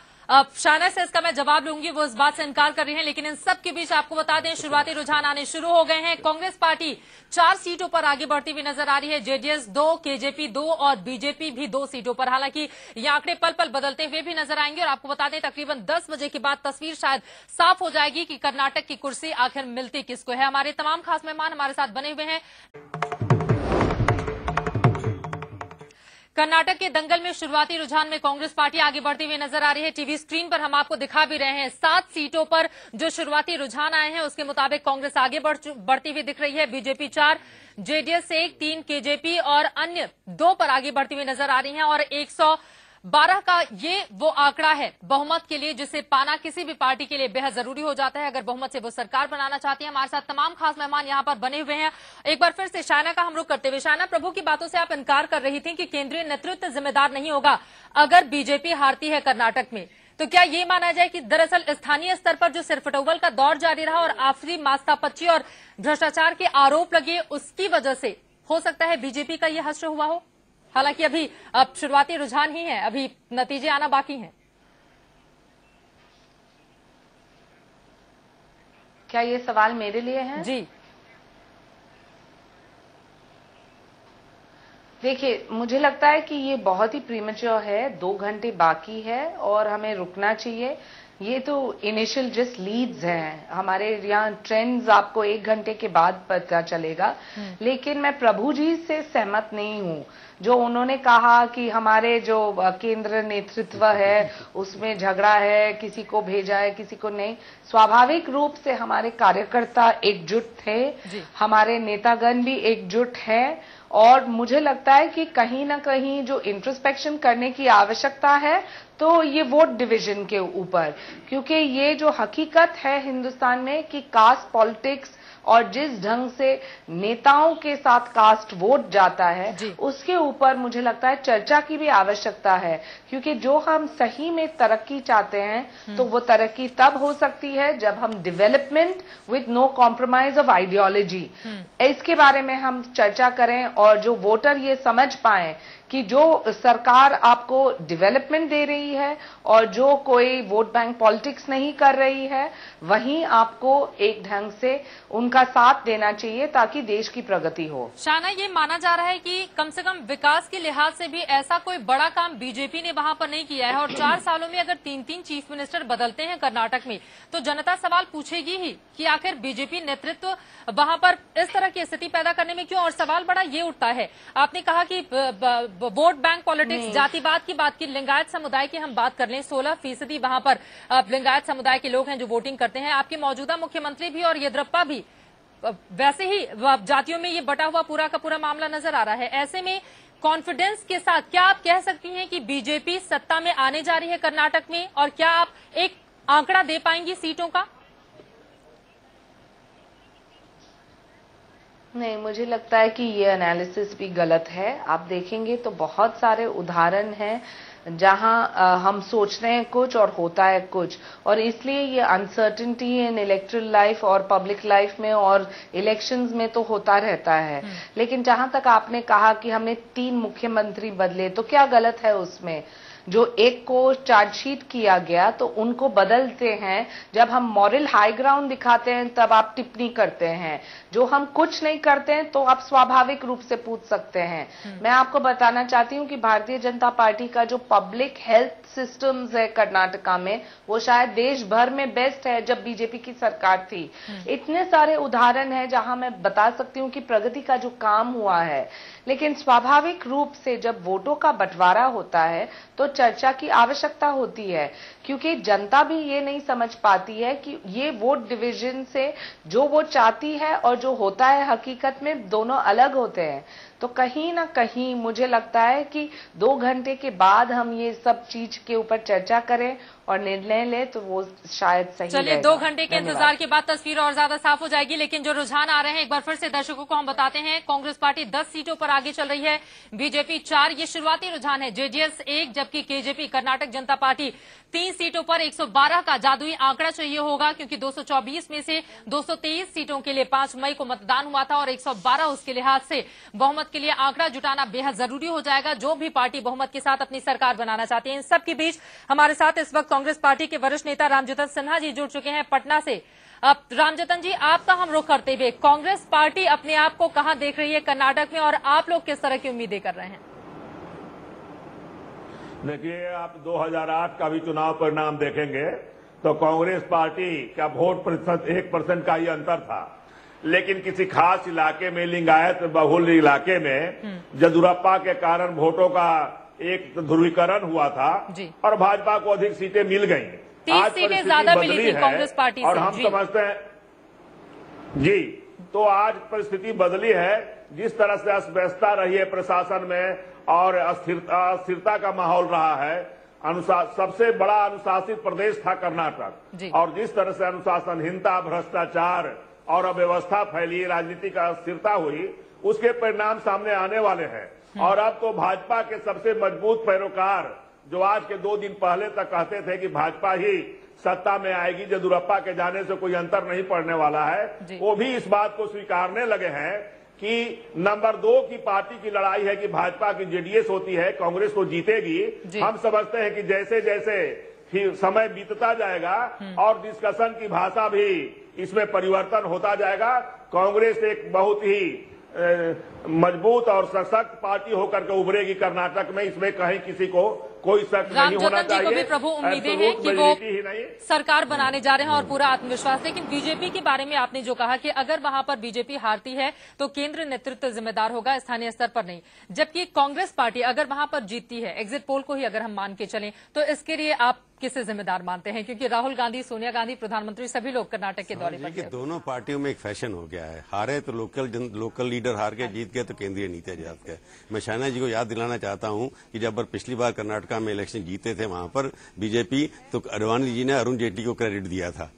शाना से इसका मैं जवाब लूंगी, वो इस बात से इनकार कर रही हैं। लेकिन इन सब के बीच आपको बता दें शुरुआती रुझान आने शुरू हो गए हैं। कांग्रेस पार्टी 4 सीटों पर आगे बढ़ती हुई नजर आ रही है, जेडीएस 2, केजेपी 2 और बीजेपी भी 2 सीटों पर। हालांकि ये आंकड़े पल पल बदलते हुए भी नजर आएंगे और आपको बता दें तकरीबन 10 बजे के बाद तस्वीर शायद साफ हो जाएगी कि कर्नाटक की कुर्सी आखिर मिलती किसको है। हमारे तमाम खास मेहमान हमारे साथ बने हुए हैं। कर्नाटक के दंगल में शुरुआती रुझान में कांग्रेस पार्टी आगे बढ़ती हुई नजर आ रही है। टीवी स्क्रीन पर हम आपको दिखा भी रहे हैं। 7 सीटों पर जो शुरुआती रुझान आए हैं उसके मुताबिक कांग्रेस आगे बढ़ती हुई दिख रही है। बीजेपी 4, जेडीएस 1, 3 केजेपी और अन्य 2 पर आगे बढ़ती हुई नजर आ रही हैं। और 112 का ये वो आंकड़ा है बहुमत के लिए, जिसे पाना किसी भी पार्टी के लिए बेहद जरूरी हो जाता है अगर बहुमत से वो सरकार बनाना चाहती है। हमारे साथ तमाम खास मेहमान यहां पर बने हुए हैं। एक बार फिर से शायना का हम रुख करते हुए, शायना, प्रभु की बातों से आप इनकार कर रही थी कि केंद्रीय नेतृत्व जिम्मेदार नहीं होगा अगर बीजेपी हारती है कर्नाटक में, तो क्या ये माना जाए कि दरअसल स्थानीय स्तर पर जो सिरफटौवल का दौर जारी रहा और आपसी मास्तापच्ची और भ्रष्टाचार के आरोप लगे, उसकी वजह से हो सकता है बीजेपी का यह हश्र हुआ हो? हालांकि अभी अब शुरुआती रुझान ही है, अभी नतीजे आना बाकी हैं। क्या ये सवाल मेरे लिए है? जी देखिए, मुझे लगता है कि ये बहुत ही प्रीमेच्योर है, 2 घंटे बाकी है और हमें रुकना चाहिए। ये तो इनिशियल जस्ट लीड्स हैं, हमारे यहाँ ट्रेंड्स आपको 1 घंटे के बाद पता चलेगा। लेकिन मैं प्रभु जी से सहमत नहीं हूँ जो उन्होंने कहा कि हमारे जो केंद्र नेतृत्व है उसमें झगड़ा है, किसी को भेजा है किसी को नहीं। स्वाभाविक रूप से हमारे कार्यकर्ता एकजुट थे, हमारे नेतागण भी एकजुट हैं और मुझे लगता है कि कहीं ना कहीं जो इंट्रोस्पेक्शन करने की आवश्यकता है तो ये वोट डिवीजन के ऊपर, क्योंकि ये जो हकीकत है हिंदुस्तान में कि कास्ट पॉलिटिक्स और जिस ढंग से नेताओं के साथ कास्ट वोट जाता है उसके ऊपर मुझे लगता है चर्चा की भी आवश्यकता है। क्योंकि जो हम सही में तरक्की चाहते हैं तो वो तरक्की तब हो सकती है जब हम development with no compromise of ideology इसके बारे में हम चर्चा करें और जो वोटर ये समझ पाए कि जो सरकार आपको डेवलपमेंट दे रही है और जो कोई वोट बैंक पॉलिटिक्स नहीं कर रही है वहीं आपको एक ढंग से उनका साथ देना चाहिए ताकि देश की प्रगति हो। शाना, ये माना जा रहा है कि कम से कम विकास के लिहाज से भी ऐसा कोई बड़ा काम बीजेपी ने वहां पर नहीं किया है और 4 सालों में अगर 3-3 चीफ मिनिस्टर बदलते हैं कर्नाटक में तो जनता सवाल पूछेगी ही कि आखिर बीजेपी नेतृत्व वहां पर इस तरह की स्थिति पैदा करने में क्यों। और सवाल बड़ा ये उठता है, आपने कहा कि वोट बैंक पॉलिटिक्स, जातिवाद की बात की, लिंगायत समुदाय की हम बात कर लें 16% वहां पर लिंगायत समुदाय के लोग हैं जो वोटिंग करते हैं। आपके मौजूदा मुख्यमंत्री भी और येदियुरप्पा भी वैसे ही जातियों में ये बटा हुआ पूरा का पूरा मामला नजर आ रहा है। ऐसे में कॉन्फिडेंस के साथ क्या आप कह सकती हैं कि बीजेपी सत्ता में आने जा रही है कर्नाटक में, और क्या आप एक आंकड़ा दे पाएंगी सीटों का? नहीं, मुझे लगता है कि ये एनालिसिस भी गलत है। आप देखेंगे तो बहुत सारे उदाहरण हैं जहां हम सोच रहे हैं कुछ और होता है कुछ, और इसलिए ये अनसर्टेनिटी इन इलेक्टोरल लाइफ और पब्लिक लाइफ में और इलेक्शंस में तो होता रहता है। लेकिन जहां तक आपने कहा कि हमने 3 मुख्यमंत्री बदले, तो क्या गलत है उसमें? जो एक को चार्जशीट किया गया तो उनको बदलते हैं, जब हम मॉरल हाई ग्राउंड दिखाते हैं तब आप टिप्पणी करते हैं, जो हम कुछ नहीं करते हैं तो आप स्वाभाविक रूप से पूछ सकते हैं। मैं आपको बताना चाहती हूं कि भारतीय जनता पार्टी का जो पब्लिक हेल्थ सिस्टम्स है कर्नाटका में वो शायद देश भर में बेस्ट है जब बीजेपी की सरकार थी। इतने सारे उदाहरण हैं जहां मैं बता सकती हूं कि प्रगति का जो काम हुआ है। लेकिन स्वाभाविक रूप से जब वोटों का बंटवारा होता है तो चर्चा की आवश्यकता होती है, क्योंकि जनता भी ये नहीं समझ पाती है कि ये वोट डिवीजन से जो वो चाहती है और जो होता है हकीकत में दोनों अलग होते हैं। तो कहीं ना कहीं मुझे लगता है कि 2 घंटे के बाद हम ये सब चीज के ऊपर चर्चा करें और निर्णय ले तो वो शायद सही। चलिए, 2 घंटे के इंतजार के बाद तस्वीर और ज्यादा साफ हो जाएगी। लेकिन जो रुझान आ रहे हैं एक बार फिर से दर्शकों को हम बताते हैं। कांग्रेस पार्टी 10 सीटों पर आगे चल रही है, बीजेपी 4, ये शुरुआती रुझान है। जेडीएस 1, जबकि केजेपी कर्नाटक जनता पार्टी 3 सीटों पर 112 का जादुई आंकड़ा चाहिए होगा, क्योंकि 224 में से 223 सीटों के लिए 5 मई को मतदान हुआ था और 112 उसके लिहाज से बहुमत के लिए आंकड़ा जुटाना बेहद जरूरी हो जाएगा, जो भी पार्टी बहुमत के साथ अपनी सरकार बनाना चाहती है। इन सब के बीच हमारे साथ इस वक्त कांग्रेस पार्टी के वरिष्ठ नेता रामजतन सिन्हा जी जुड़ चुके हैं पटना से। अब रामजतन जी, आपका हम रुख करते हुए कांग्रेस पार्टी अपने आप को कहां देख रही है कर्नाटक में, और आप लोग किस तरह की उम्मीदें कर रहे हैं? देखिए, आप 2008 का भी चुनाव परिणाम देखेंगे तो कांग्रेस पार्टी का वोट प्रतिशत 1% का ही अंतर था, लेकिन किसी खास इलाके में, लिंगायत बहुल इलाके में येदियुरप्पा के कारण वोटों का एक ध्रुवीकरण हुआ था और भाजपा को अधिक सीटें मिल गई। 30 सीटें ज्यादा मिली थी कांग्रेस पार्टी से, और हम समझते हैं जी, तो आज परिस्थिति बदली है। जिस तरह से अव्यवस्था रही है प्रशासन में और अस्थिरता का माहौल रहा है, सबसे बड़ा अनुशासित प्रदेश था कर्नाटक, और जिस तरह से अनुशासनहीनता, भ्रष्टाचार और अव्यवस्था फैली, राजनीतिक अस्थिरता हुई, उसके परिणाम सामने आने वाले हैं। और अब तो भाजपा के सबसे मजबूत पैरोकार, जो आज के 2 दिन पहले तक कहते थे कि भाजपा ही सत्ता में आएगी, येदियुरप्पा के जाने से कोई अंतर नहीं पड़ने वाला है, वो भी इस बात को स्वीकारने लगे हैं कि नंबर 2 की पार्टी की लड़ाई है कि भाजपा की जेडीएस होती है, कांग्रेस को जीतेगी। हम समझते हैं कि जैसे जैसे समय बीतता जाएगा और डिस्कशन की भाषा भी इसमें परिवर्तन होता जाएगा, कांग्रेस एक बहुत ही मजबूत और सशक्त पार्टी होकर के उभरेगी कर्नाटक में, इसमें कहीं किसी को कोई शक नहीं होना रामजोधन जी को भी प्रभु उम्मीदें हैं कि वो सरकार बनाने जा रहे हैं और पूरा आत्मविश्वास। लेकिन बीजेपी के बारे में आपने जो कहा कि अगर वहां पर बीजेपी हारती है तो केंद्र नेतृत्व जिम्मेदार होगा, स्थानीय स्तर पर नहीं, जबकि कांग्रेस पार्टी अगर वहां पर जीतती है, एग्जिट पोल को ही अगर हम मान के चलें, तो इसके लिए आप किसे जिम्मेदार मानते हैं? क्योंकि राहुल गांधी, सोनिया गांधी, प्रधानमंत्री सभी लोग कर्नाटक के दौरे पर। दोनों पार्टियों में एक फैशन हो गया है, हारे तो लोकल लीडर हार गए, जीत गए तो केंद्रीय नीति जीत गए। मैं शाहना जी को याद दिलाना चाहता हूं कि जब पिछली बार कर्नाटक में इलेक्शन जीते थे वहां पर बीजेपी, तो अडवाणी जी ने अरुण जेटली को क्रेडिट दिया था।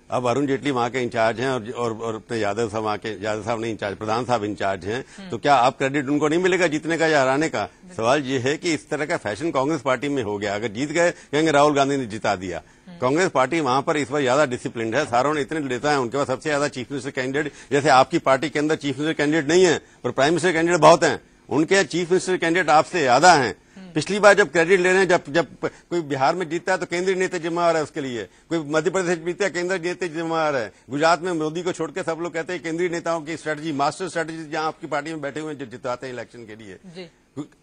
अब अरुण जेटली वहां के इंचार्ज हैं और अपने यादव साहब ने इंचार्ज, प्रधान साहब इंचार्ज हैं, तो क्या आप क्रेडिट उनको नहीं मिलेगा जीतने का या हराने का? सवाल ये है कि इस तरह का फैशन कांग्रेस पार्टी में हो गया। अगर जीत गए कहेंगे राहुल गांधी ने जिता दिया। कांग्रेस पार्टी वहां पर इस बार ज्यादा डिसिप्लिन है, सारों ने इतने नेता है, उनके पास सबसे ज्यादा चीफ मिनिस्टर कैंडिडेट, जैसे आपकी पार्टी के अंदर चीफ मिनिस्टर कैंडिडेट नहीं है पर प्राइम मिनिस्टर कैंडिडेट बहुत हैं, उनके चीफ मिनिस्टर कैंडिडेट आपसे ज्यादा हैं। पिछली बार जब क्रेडिट ले रहे हैं, जब कोई बिहार में जीतता है तो केंद्रीय नेता जिम्मेवार है उसके लिए, कोई मध्य प्रदेश जीतता है केंद्रीय नेता जिम्मेवार है, गुजरात में मोदी को छोड़ के सब लोग कहते हैं केंद्रीय नेताओं की स्ट्रेटजी, मास्टर स्ट्रेटजी जहां आपकी पार्टी में बैठे हुए हैं जो जिताते हैं इलेक्शन के लिए।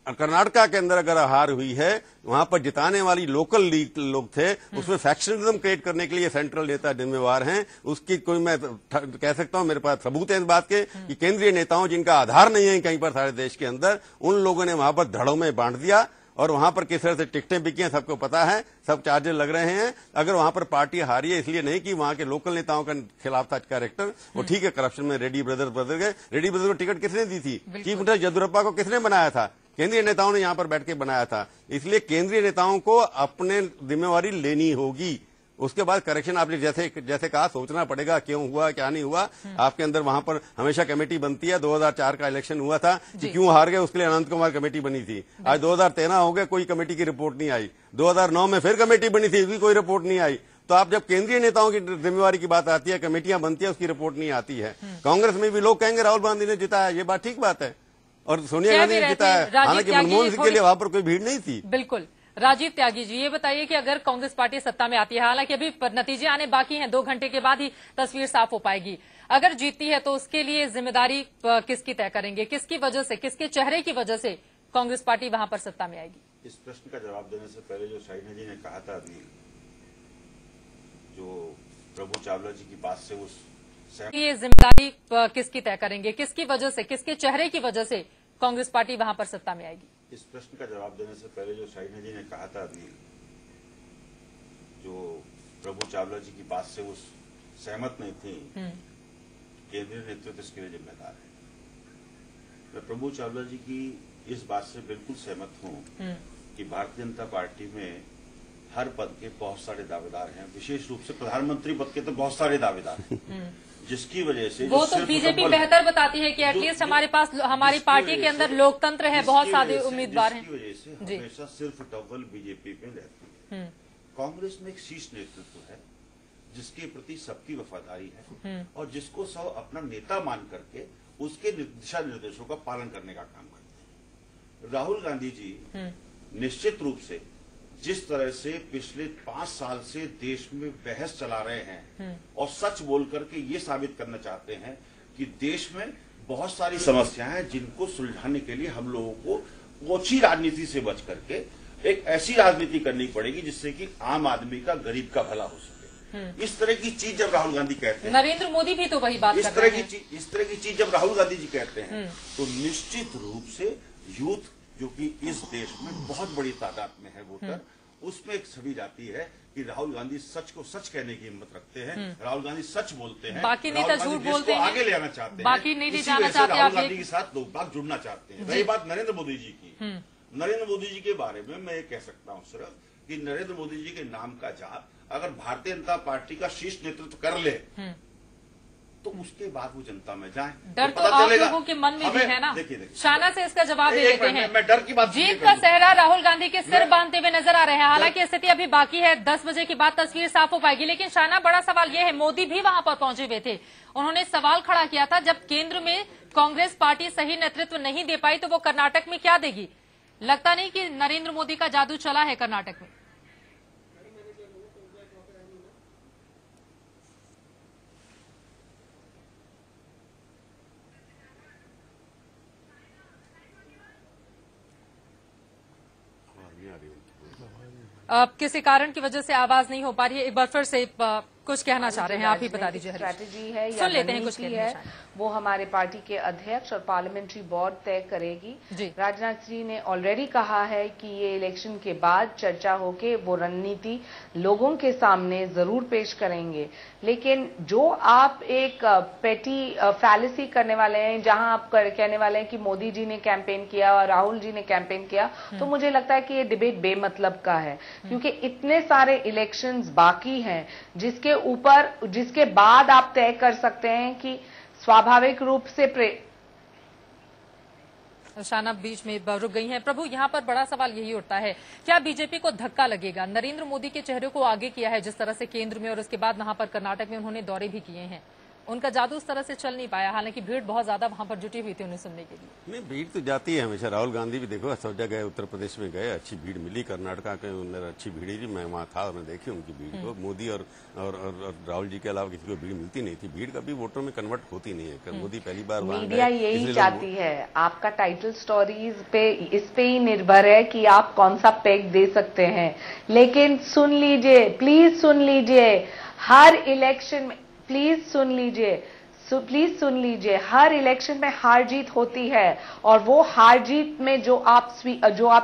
कर्नाटका के अंदर अगर हार हुई है, वहां पर जिताने वाली लोकल लोग थे, उसमें फैक्शनिज्म क्रिएट करने के लिए सेंट्रल नेता जिम्मेवार हैं। उसकी कोई मैं कह सकता हूं, मेरे पास सबूत है इस बात के कि केंद्रीय नेताओं जिनका आधार नहीं है कहीं पर सारे देश के अंदर, उन लोगों ने वहां पर धड़ों में बांट दिया और वहां पर किस तरह से टिकटें बिकी हैं सबको पता है, सब चार्जेस लग रहे हैं। अगर वहां पर पार्टी हारी है इसलिए नहीं कि वहां के लोकल नेताओं के खिलाफ था कैरेक्टर, वो ठीक है करप्शन में रेड्डी ब्रदर्स बदल गए। रेड्डी ब्रदर्स को टिकट किसने दी थी? चीफ मिनिस्टर येदियुरप्पा को किसने बनाया था? केंद्रीय नेताओं ने यहां पर बैठ के बनाया था। इसलिए केंद्रीय नेताओं को अपने जिम्मेवारी लेनी होगी। उसके बाद करेक्शन आपने जैसे कहा, सोचना पड़ेगा क्यों हुआ क्या नहीं हुआ। आपके अंदर वहां पर हमेशा कमेटी बनती है, 2004 का इलेक्शन हुआ था कि क्यों हार गए उसके लिए अनंत कुमार कमेटी बनी थी। आज 2013 हो गया, कोई कमेटी की रिपोर्ट नहीं आई। 2009 में फिर कमेटी बनी थी, उसकी कोई रिपोर्ट नहीं आई। तो आप जब केंद्रीय नेताओं की जिम्मेवारी की बात आती है, कमेटियां बनती है, उसकी रिपोर्ट नहीं आती है। कांग्रेस में भी लोग कहेंगे राहुल गांधी ने जिताया, ये बात ठीक बात है, और सोनिया गांधी ने जिताया, हालांकि मनमोहन सिंह के लिए वहां पर कोई भीड़ नहीं थी। बिल्कुल। राजीव त्यागी जी, ये बताइए कि अगर कांग्रेस पार्टी सत्ता में आती है, हालांकि अभी नतीजे आने बाकी हैं, 2 घंटे के बाद ही तस्वीर साफ हो पाएगी, अगर जीतती है तो उसके लिए जिम्मेदारी किसकी तय करेंगे? किसकी वजह से, किसके चेहरे की वजह से कांग्रेस पार्टी वहां पर सत्ता में आएगी? इस प्रश्न का जवाब देने से पहले जो शाहीना जी ने कहा था अभी, जो प्रभु चावला जी की बात से उस ये जिम्मेदारी किसकी तय करेंगे? किसकी वजह से, किसके चेहरे की वजह से कांग्रेस पार्टी वहां पर सत्ता में आएगी? इस प्रश्न का जवाब देने से पहले जो शाहीना जी ने कहा था अभी, जो प्रभु चावला जी की बात से उस सहमत नहीं थी, केंद्रीय नेतृत्व इसके लिए जिम्मेदार है। मैं प्रभु चावला जी की इस बात से बिल्कुल सहमत हूं कि भारतीय जनता पार्टी में हर पद के बहुत सारे दावेदार हैं, विशेष रूप से प्रधानमंत्री पद के तो बहुत सारे दावेदार हैं, जिसकी वजह से वो तो बीजेपी बेहतर बताती है कि एटलीस्ट हमारे पास, हमारी पार्टी के अंदर लोकतंत्र है, बहुत सारे उम्मीदवार हैं। जिसकी वजह से हमेशा सिर्फ टवल बीजेपी पे रहती है। कांग्रेस में एक शीर्ष नेतृत्व है जिसके प्रति सबकी वफादारी है और जिसको सब अपना नेता मान करके उसके दिशा निर्देशों का पालन करने का काम करते हैं। राहुल गांधी जी निश्चित रूप से जिस तरह से पिछले 5 साल से देश में बहस चला रहे हैं और सच बोल करके ये साबित करना चाहते हैं कि देश में बहुत सारी समस्याएं हैं जिनको सुलझाने के लिए हम लोगों को ओछी राजनीति से बच करके एक ऐसी राजनीति करनी पड़ेगी जिससे कि आम आदमी का, गरीब का भला हो सके। इस तरह की चीज जब राहुल गांधी कहते हैं, नरेंद्र मोदी भी तो वही बात इस तरह की चीज जब राहुल गांधी जी कहते हैं तो निश्चित रूप से यूथ जो कि इस देश में बहुत बड़ी तादाद में है वोटर, उसमें एक छवि जाती है कि राहुल गांधी सच को सच कहने की हिम्मत रखते हैं, राहुल गांधी सच बोलते हैं, बाकी नेता झूठ बोलते हैं, आगे ले आना चाहते हैं, बाकी नहीं जाना चाहते, राहुल गांधी के साथ लोग बाग जुड़ना चाहते हैं। रही बात नरेंद्र मोदी जी की, नरेंद्र मोदी जी के बारे में मैं ये कह सकता हूं सिर्फ कि नरेंद्र मोदी जी के नाम का जाप अगर भारतीय जनता पार्टी का शीर्ष नेतृत्व कर ले तो उसके बाद वो जनता में जाए। डर तो आप लोगों के मन में भी है ना। देखिए शाना से इसका जवाब दे देते हैं। मैं डर की बात, जीत का सेहरा राहुल गांधी के सिर बांधते हुए नजर आ रहे हैं। हालांकि स्थिति अभी बाकी है, 10 बजे के बाद तस्वीर साफ हो पाएगी। लेकिन शाना, बड़ा सवाल यह है, मोदी भी वहां पर पहुंचे हुए थे, उन्होंने सवाल खड़ा किया था जब केंद्र में कांग्रेस पार्टी सही नेतृत्व नहीं दे पाई तो वो कर्नाटक में क्या देगी? लगता नहीं कि नरेंद्र मोदी का जादू चला है कर्नाटक में। किसी कारण की वजह से आवाज नहीं हो पा रही है। एक बार फिर से कुछ कहना चाह रहे हैं, आप ही बता दीजिए। स्ट्रैटेजी है या सुन लेते हैं कुछ रणनीति है, वो हमारे पार्टी के अध्यक्ष और पार्लियामेंट्री बोर्ड तय करेगी। राजनाथ सिंह ने ऑलरेडी कहा है कि ये इलेक्शन के बाद चर्चा होके वो रणनीति लोगों के सामने जरूर पेश करेंगे। लेकिन जो आप एक पेटी फैलेसी करने वाले हैं, जहां आप कहने वाले हैं कि मोदी जी ने कैंपेन किया और राहुल जी ने कैंपेन किया, तो मुझे लगता है कि ये डिबेट बेमतलब का है, क्योंकि इतने सारे इलेक्शंस बाकी हैं जिसके बाद आप तय कर सकते हैं कि स्वाभाविक रूप से शाना बीच में रुक गई हैं। प्रभु, यहाँ पर बड़ा सवाल यही उठता है, क्या बीजेपी को धक्का लगेगा? नरेंद्र मोदी के चेहरे को आगे किया है जिस तरह से केंद्र में, और उसके बाद वहां पर कर्नाटक में उन्होंने दौरे भी किए हैं। उनका जादू उस तरह से चल नहीं पाया, हालांकि भीड़ बहुत ज्यादा वहां पर जुटी हुई थी उन्हें सुनने के लिए। नहीं, भीड़ तो जाती है हमेशा। राहुल गांधी भी देखो सब जगह उत्तर प्रदेश में गए, अच्छी भीड़ मिली। कर्नाटका के अंदर अच्छी भीड़ थी, मैं वहां था और मैं देखी उनकी भीड़ को। मोदी और राहुल जी के अलावा किसी को भीड़ मिलती नहीं थी। भीड़ कभी वोटों में कन्वर्ट होती नहीं है। मोदी पहली बार मीडिया यही चाहती है, आपका टाइटल स्टोरीज पे इस पे ही निर्भर है कि आप कौन सा पैक दे सकते हैं। लेकिन सुन लीजिए, प्लीज सुन लीजिए, हर इलेक्शन में प्लीज सुन लीजिए, हर इलेक्शन में हार जीत होती है, और वो हार जीत में जो आप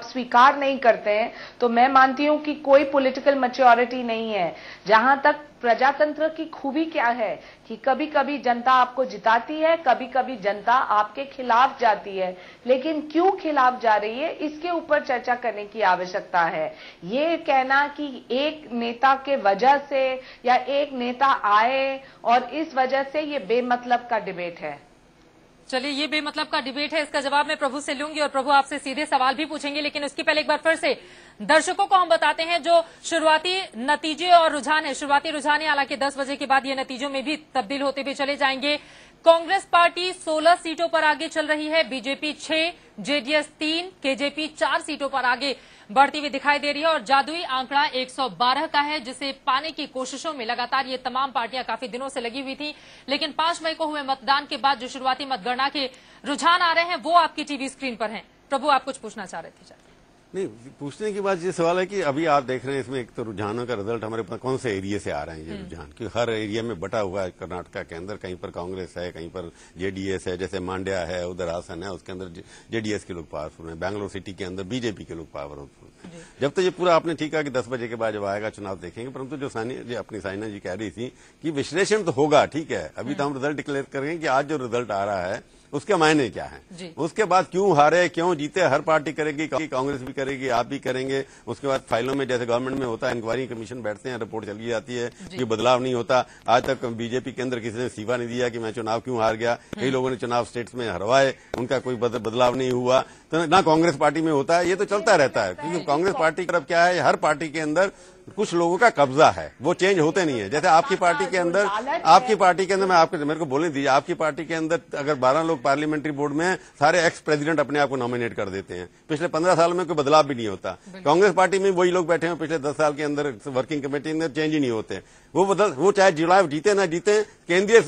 स्वीकार नहीं करते हैं, तो मैं मानती हूं कि कोई पॉलिटिकल मैच्योरिटी नहीं है। जहां तक प्रजातंत्र की खूबी क्या है कि कभी कभी जनता आपको जिताती है, कभी कभी जनता आपके खिलाफ जाती है, लेकिन क्यों खिलाफ जा रही है इसके ऊपर चर्चा करने की आवश्यकता है। ये कहना कि एक नेता के वजह से या एक नेता आए और इस वजह से ये बेमतलब का डिबेट है। चलिए, ये बेमतलब का डिबेट है, इसका जवाब मैं प्रभु से लूंगी और प्रभु आपसे सीधे सवाल भी पूछेंगे, लेकिन उसके पहले एक बार फिर से दर्शकों को हम बताते हैं जो शुरुआती नतीजे और रुझान है। शुरुआती रुझान है, हालांकि 10 बजे के बाद ये नतीजों में भी तब्दील होते हुए चले जाएंगे। कांग्रेस पार्टी 16 सीटों पर आगे चल रही है, बीजेपी 6, जेडीएस 3, केजेपी 4 सीटों पर आगे बढ़ती हुई दिखाई दे रही है, और जादुई आंकड़ा 112 का है, जिसे पाने की कोशिशों में लगातार ये तमाम पार्टियां काफी दिनों से लगी हुई थी। लेकिन 5 मई को हुए मतदान के बाद जो शुरुआती मतगणना के रुझान आ रहे हैं वो आपकी टीवी स्क्रीन पर हैं। प्रभु, आप कुछ पूछना चाह रहे थे? नहीं, पूछने की बात ये सवाल है कि अभी आप देख रहे हैं इसमें एक तो रुझानों का रिजल्ट हमारे पास कौन से एरिया से आ रहे हैं ये रुझान, क्योंकि हर एरिया में बटा हुआ है कर्नाटका के अंदर। कहीं पर कांग्रेस है, कहीं पर जेडीएस है, जैसे मांड्या है, उधर हासन है, उसके अंदर जेडीएस के लोग पावरफुल हैं। बैंगलोर सिटी के अंदर बीजेपी के लोग पावरफुल हैं। जब तो ये पूरा आपने ठीक कहा कि 10 बजे के बाद जब आएगा चुनाव देखेंगे, परंतु जो अपनी साइना जी कह रही थी कि विश्लेषण तो होगा, ठीक है, अभी तो हम रिजल्ट डिक्लेयर करेंगे कि आज जो रिजल्ट आ रहा है उसके मायने क्या है, उसके बाद क्यों हारे क्यों जीते, हर पार्टी करेगी, कांग्रेस भी करेगी, आप भी करेंगे। उसके बाद फाइलों में जैसे गवर्नमेंट में होता है, इंक्वायरी कमीशन बैठते हैं, रिपोर्ट चली जाती है कि बदलाव नहीं होता। आज तक बीजेपी के अंदर किसी ने इस्तीफा नहीं दिया कि मैं चुनाव क्यों हार गया। कई लोगों ने चुनाव स्टेट्स में हरवाए, उनका कोई बदलाव नहीं हुआ। तो ना कांग्रेस पार्टी में होता है, ये तो चलता रहता है, क्योंकि कांग्रेस पार्टी की तरफ क्या है, हर पार्टी के अंदर कुछ लोगों का कब्जा है, वो चेंज होते नहीं है। जैसे आपकी पार्टी के अंदर मैं आपको मेरे को बोलने दीजिए, आपकी पार्टी के अंदर अगर 12 लोग पार्लियामेंट्री बोर्ड में, सारे एक्स प्रेसिडेंट अपने आप को नॉमिनेट कर देते हैं। पिछले 15 साल में कोई बदलाव भी नहीं होता। कांग्रेस पार्टी में वही लोग बैठे हैं पिछले 10 साल के अंदर, वर्किंग कमेटी में चेंज ही नहीं होते। वो चाहे चुनाव जीते ना जीते, केंद्रीय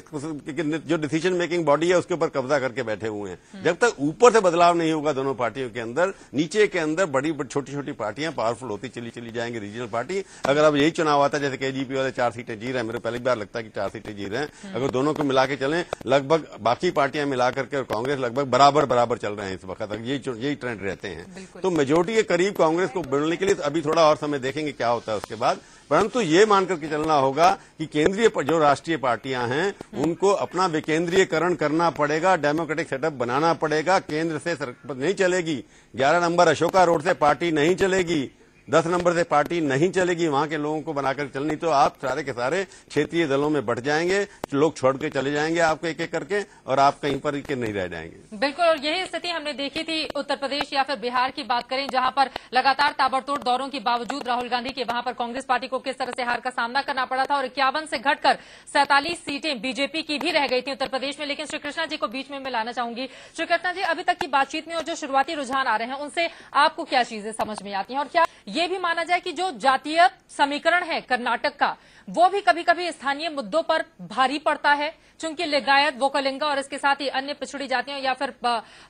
जो डिसीजन मेकिंग बॉडी है उसके ऊपर कब्जा करके बैठे हुए हैं। जब तक ऊपर से बदलाव नहीं होगा दोनों पार्टियों के अंदर, नीचे के अंदर बड़ी छोटी छोटी पार्टियां पावरफुल होती चली जाएंगी, रीजनल पार्टी। अगर अब यही चुनाव आता है, जैसे केजीपी वाले 4 सीटें जी रहे हैं, मेरे पहली बार लगता है कि 4 सीटें जी रहे हैं, अगर दोनों को मिला के चलें, लगभग बाकी पार्टियां मिला करके और कांग्रेस लगभग बराबर चल रहे हैं इस वक्त तक, यही ट्रेंड रहते हैं। तो मेजोरिटी के करीब कांग्रेस को बढ़ने के लिए अभी थोड़ा और समय देखेंगे क्या होता है उसके बाद। परंतु ये मान करके चलना होगा कि केंद्रीय जो राष्ट्रीय पार्टियां हैं उनको अपना विकेंद्रीयकरण करना पड़ेगा, डेमोक्रेटिक सेटअप बनाना पड़ेगा। केंद्र से नहीं चलेगी, 11 नंबर अशोका रोड से पार्टी नहीं चलेगी, 10 नंबर से पार्टी नहीं चलेगी, वहां के लोगों को बनाकर चलनी। तो आप सारे के सारे क्षेत्रीय दलों में बढ़ जाएंगे, लोग छोड़ के चले जाएंगे आपको एक एक करके, और आप कहीं पर के नहीं रह जाएंगे। बिल्कुल, और यही स्थिति हमने देखी थी उत्तर प्रदेश या फिर बिहार की बात करें, जहां पर लगातार ताबड़तोड़ दौरों के बावजूद राहुल गांधी के वहां पर कांग्रेस पार्टी को किस तरह से हार का सामना करना पड़ा था, और 51 से घटकर 47 सीटें बीजेपी की भी रह गई थी उत्तर प्रदेश में। लेकिन श्री कृष्णा जी को बीच में मैं लाना चाहूंगी। श्री कृष्णा जी, अभी तक की बातचीत में और जो शुरुआती रुझान आ रहे हैं उनसे आपको क्या चीजें समझ में आती हैं, और क्या ये भी माना जाए कि जो जातीय समीकरण है कर्नाटक का, वो भी कभी कभी स्थानीय मुद्दों पर भारी पड़ता है, चूंकि लिंगायत, वोकलिंगा और इसके साथ ही अन्य पिछड़ी जातियों या फिर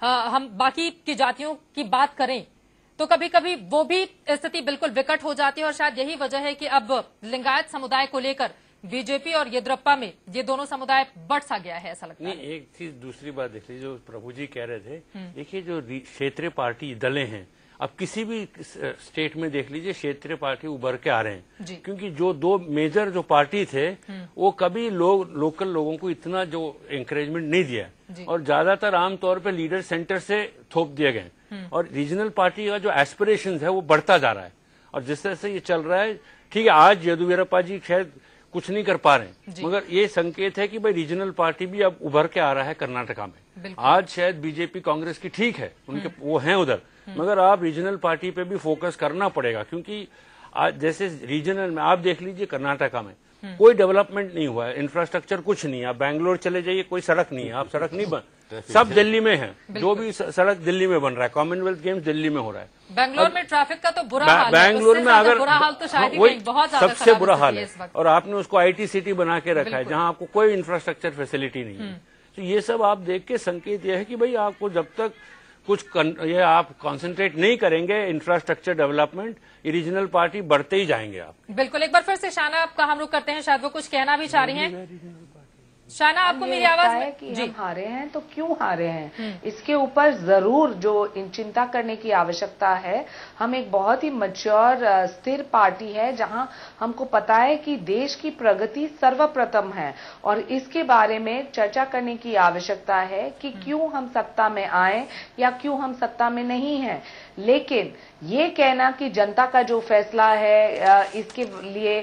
हम बाकी की जातियों की बात करें तो कभी कभी वो भी स्थिति बिल्कुल विकट हो जाती है और शायद यही वजह है कि अब लिंगायत समुदाय को लेकर बीजेपी और येदियुरप्पा में ये दोनों समुदाय बढ़ सा गया है, ऐसा लगता है। नहीं, एक चीज दूसरी बात देख लीजिए, जो प्रभु जी कह रहे थे, देखिए जो क्षेत्रीय पार्टी दलें हैं, अब किसी भी स्टेट में देख लीजिए क्षेत्रीय पार्टी उभर के आ रहे हैं, क्योंकि जो दो मेजर जो पार्टी थे वो कभी लोकल लोगों को इतना जो एंकरेजमेंट नहीं दिया और ज्यादातर आमतौर पे लीडर सेंटर से थोप दिए गए और रीजनल पार्टी का जो एस्पिरेशन है वो बढ़ता जा रहा है। और जिस तरह से ये चल रहा है, ठीक है, आज येदियुरप्पा जी शायद कुछ नहीं कर पा रहे हैं, मगर ये संकेत है कि भाई रीजनल पार्टी भी अब उभर के आ रहा है कर्नाटका में। आज शायद बीजेपी कांग्रेस की ठीक है, उनके वो हैं उधर, मगर आप रीजनल पार्टी पे भी फोकस करना पड़ेगा, क्योंकि आज जैसे रीजनल में आप देख लीजिए कर्नाटका में कोई डेवलपमेंट नहीं हुआ है, इंफ्रास्ट्रक्चर कुछ नहीं है। आप बैंगलोर चले जाइए, कोई सड़क नहीं है, आप सड़क नहीं बन, सब दिल्ली में है, जो भी सड़क दिल्ली में बन रहा है, कॉमनवेल्थ गेम्स दिल्ली में हो रहा है। बैंगलोर में ट्रैफिक का तो बुरा हाल है, बैंगलोर में अगर बुरा हाल तो शायद ही वही बहुत ज्यादा सबसे बुरा हाल है, और आपने उसको IT सिटी बना के रखा है जहां आपको कोई इंफ्रास्ट्रक्चर फैसिलिटी नहीं है। तो ये सब आप देख के संकेत यह है कि भाई आपको जब तक कुछ ये आप कंसंट्रेट नहीं करेंगे इंफ्रास्ट्रक्चर डेवलपमेंट, ये रीजनल पार्टी बढ़ते ही जाएंगे आप। बिल्कुल, एक बार फिर से शाना आपका हम रुख करते हैं, शायद वो कुछ कहना भी चाह रही हैं। शाना, आपको मेरी आवाज है कि हम हारे हैं तो क्यों हारे हैं, इसके ऊपर जरूर जो चिंता करने की आवश्यकता है। हम एक बहुत ही मैच्योर स्थिर पार्टी है जहां हमको पता है कि देश की प्रगति सर्वप्रथम है और इसके बारे में चर्चा करने की आवश्यकता है कि क्यों हम सत्ता में आए या क्यों हम सत्ता में नहीं हैं। लेकिन ये कहना कि जनता का जो फैसला है इसके लिए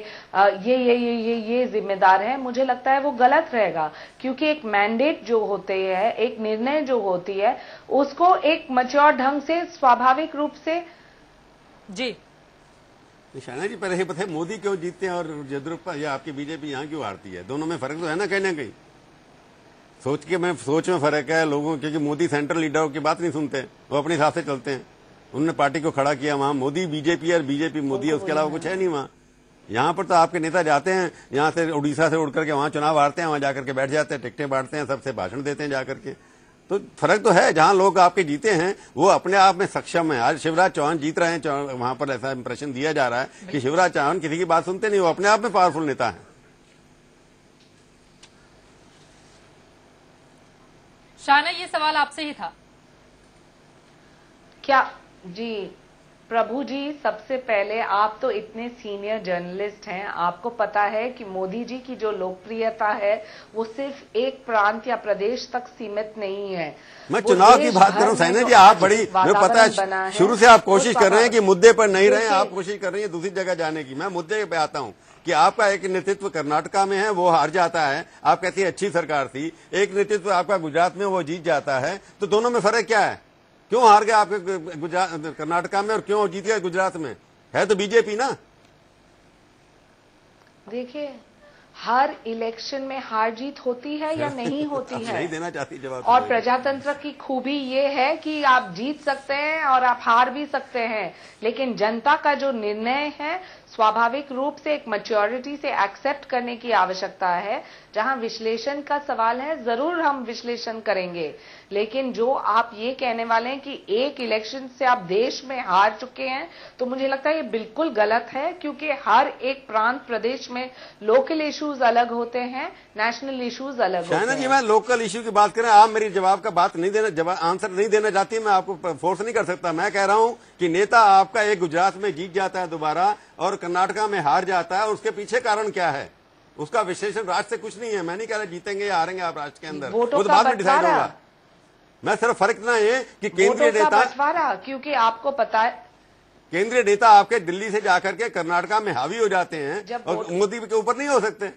ये जिम्मेदार है, मुझे लगता है वो गलत रहेगा, क्योंकि एक मैंडेट जो होते है, एक निर्णय जो होती है, उसको एक मैच्योर ढंग से स्वाभाविक रूप से जी शाना जी, पहले पता है मोदी क्यों जीतते हैं और येदियुरप्पा या आपकी बीजेपी यहाँ क्यों हारती है? दोनों में फर्क तो है ना कहीं ना कहीं। सोच में फर्क है लोगों, क्योंकि मोदी सेंट्रल लीडरों की बात नहीं सुनते, वो अपने हिसाब से चलते हैं। उन्होंने पार्टी को खड़ा किया, वहां मोदी बीजेपी और बीजेपी मोदी है, उसके अलावा कुछ है नहीं वहां। यहाँ पर तो आपके नेता जाते हैं, यहाँ से उड़ीसा से उड़ करके वहां चुनाव हारते हैं, वहां जाकर के बैठ जाते हैं, टिकटें बांटते हैं, सबसे भाषण देते हैं जाकर के। तो फर्क तो है, जहां लोग आपके जीते हैं वो अपने आप में सक्षम है। आज शिवराज चौहान जीत रहे हैं, वहां पर ऐसा इंप्रेशन दिया जा रहा है कि शिवराज चौहान किसी की बात सुनते नहीं, वो अपने आप में पावरफुल नेता है। शाना, ये सवाल आपसे ही था क्या? जी प्रभु जी, सबसे पहले आप तो इतने सीनियर जर्नलिस्ट हैं, आपको पता है कि मोदी जी की जो लोकप्रियता है वो सिर्फ एक प्रांत या प्रदेश तक सीमित नहीं है। मैं चुनाव की बात कर रहा हूँ साइना जी, आप बड़ी, मुझे पता है शुरू से आप कोशिश कर रहे हैं कि मुद्दे पर नहीं रहे, आप कोशिश कर रही हैं दूसरी जगह जाने की। मैं मुद्दे पे आता हूँ कि आपका एक नेतृत्व कर्नाटका में है, वो हार जाता है, आप कहती है अच्छी सरकार थी। एक नेतृत्व आपका गुजरात में, वो जीत जाता है। तो दोनों में फर्क क्या है? क्यों हार गए आपके गुजरात कर्नाटका में और क्यों जीत गए गुजरात में? है तो बीजेपी ना। देखिए, हर इलेक्शन में हार जीत होती है या नहीं होती है, नहीं देना चाहती जवाब। और प्रजातंत्र की खूबी ये है कि आप जीत सकते हैं और आप हार भी सकते हैं, लेकिन जनता का जो निर्णय है स्वाभाविक रूप से एक मैच्योरिटी से एक्सेप्ट करने की आवश्यकता है। जहां विश्लेषण का सवाल है, जरूर हम विश्लेषण करेंगे, लेकिन जो आप ये कहने वाले हैं कि एक इलेक्शन से आप देश में हार चुके हैं, तो मुझे लगता है ये बिल्कुल गलत है, क्योंकि हर एक प्रांत प्रदेश में लोकल इश्यूज अलग होते हैं, नेशनल इश्यूज अलग होते हैं। शाना जी, मैं लोकल इश्यू की बात करें, आप मेरी जवाब का बात नहीं देना, आंसर नहीं देना चाहती, मैं आपको फोर्स नहीं कर सकता। मैं कह रहा हूं कि नेता आपका एक गुजरात में जीत जाता है दोबारा और कर्नाटका में हार जाता है, और उसके पीछे कारण क्या है उसका विश्लेषण राष्ट्र से कुछ नहीं है। मैं नहीं कह रहा जीतेंगे या हारेंगे आप राष्ट्र के अंदर, वो तो बाद में डिसाइड होगा। मैं सिर्फ फर्क इतना है कि केंद्रीय नेता, क्योंकि आपको पता है केंद्रीय नेता आपके दिल्ली से जाकर के कर्नाटका में हावी हो जाते हैं और मोदी के ऊपर नहीं हो सकते।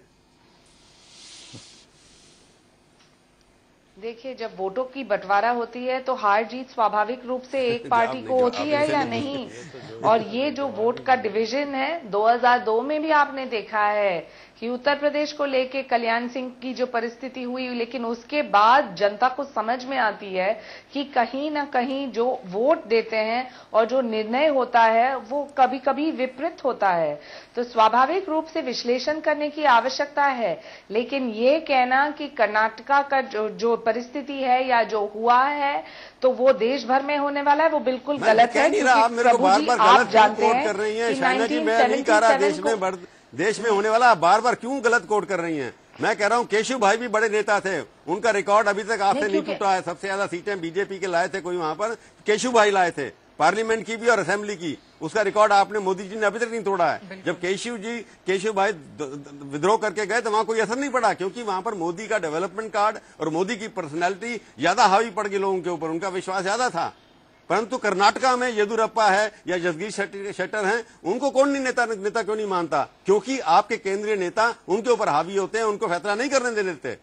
देखिए, जब वोटों की बंटवारा होती है तो हार जीत स्वाभाविक रूप से एक पार्टी को होती है या नहीं। और ये जो वोट का डिवीजन है, 2002 में भी आपने देखा है कि उत्तर प्रदेश को लेके कल्याण सिंह की जो परिस्थिति हुई, लेकिन उसके बाद जनता को समझ में आती है कि कहीं ना कहीं जो वोट देते हैं और जो निर्णय होता है वो कभी कभी विपरीत होता है। तो स्वाभाविक रूप से विश्लेषण करने की आवश्यकता है, लेकिन ये कहना कि कर्नाटका का जो परिस्थिति है या जो हुआ है तो वो देश भर में होने वाला है, वो बिल्कुल गलत है। आप मेरे को बार बार गलत कोट कर रही हैं शाइना जी। मैं नहीं कह रहा देश में होने वाला, आप बार बार क्यों गलत कोट कर रही हैं? मैं कह रहा हूं केशव भाई भी बड़े नेता थे, उनका रिकॉर्ड अभी तक आपसे नहीं टूटा है। सबसे ज्यादा सीटें बीजेपी के लाए थे कोई वहां पर, केशव भाई लाए थे, पार्लियामेंट की भी और असेंबली की। उसका रिकॉर्ड आपने मोदी जी ने अभी तक नहीं तोड़ा है। जब केशव भाई विद्रोह करके गए तो वहां कोई असर नहीं पड़ा, क्योंकि वहां पर मोदी का डेवलपमेंट कार्ड और मोदी की पर्सनैलिटी ज्यादा हावी पड़ गई लोगों के ऊपर, उनका विश्वास ज्यादा था। परंतु कर्नाटका में येदुरप्पा है या जगदीश शेट्टर हैं, उनको कौन नहीं नेता क्यों नहीं मानता? क्योंकि आपके केंद्रीय नेता उनके ऊपर हावी होते हैं, उनको फैसला नहीं करने दे देते।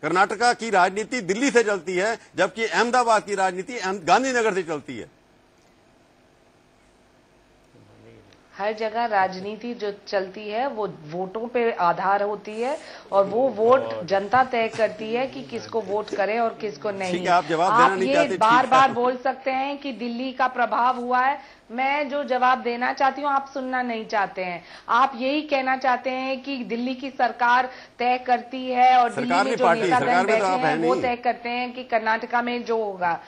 कर्नाटका की राजनीति दिल्ली से चलती है, जबकि अहमदाबाद की राजनीति गांधीनगर से चलती है। हर जगह राजनीति जो चलती है वो वोटों पे आधार होती है और वो वोट जनता तय करती है कि किसको वोट करें और किसको नहीं। आप जवाब देना नहीं चाहते, ये बार बार बोल सकते हैं कि दिल्ली का प्रभाव हुआ है। मैं जो जवाब देना चाहती हूँ आप सुनना नहीं चाहते हैं। आप यही कहना चाहते हैं कि दिल्ली की सरकार तय करती है और दिल्ली में जो नेता बैठे हैं वो तय करते हैं कि कर्नाटका में जो होगा।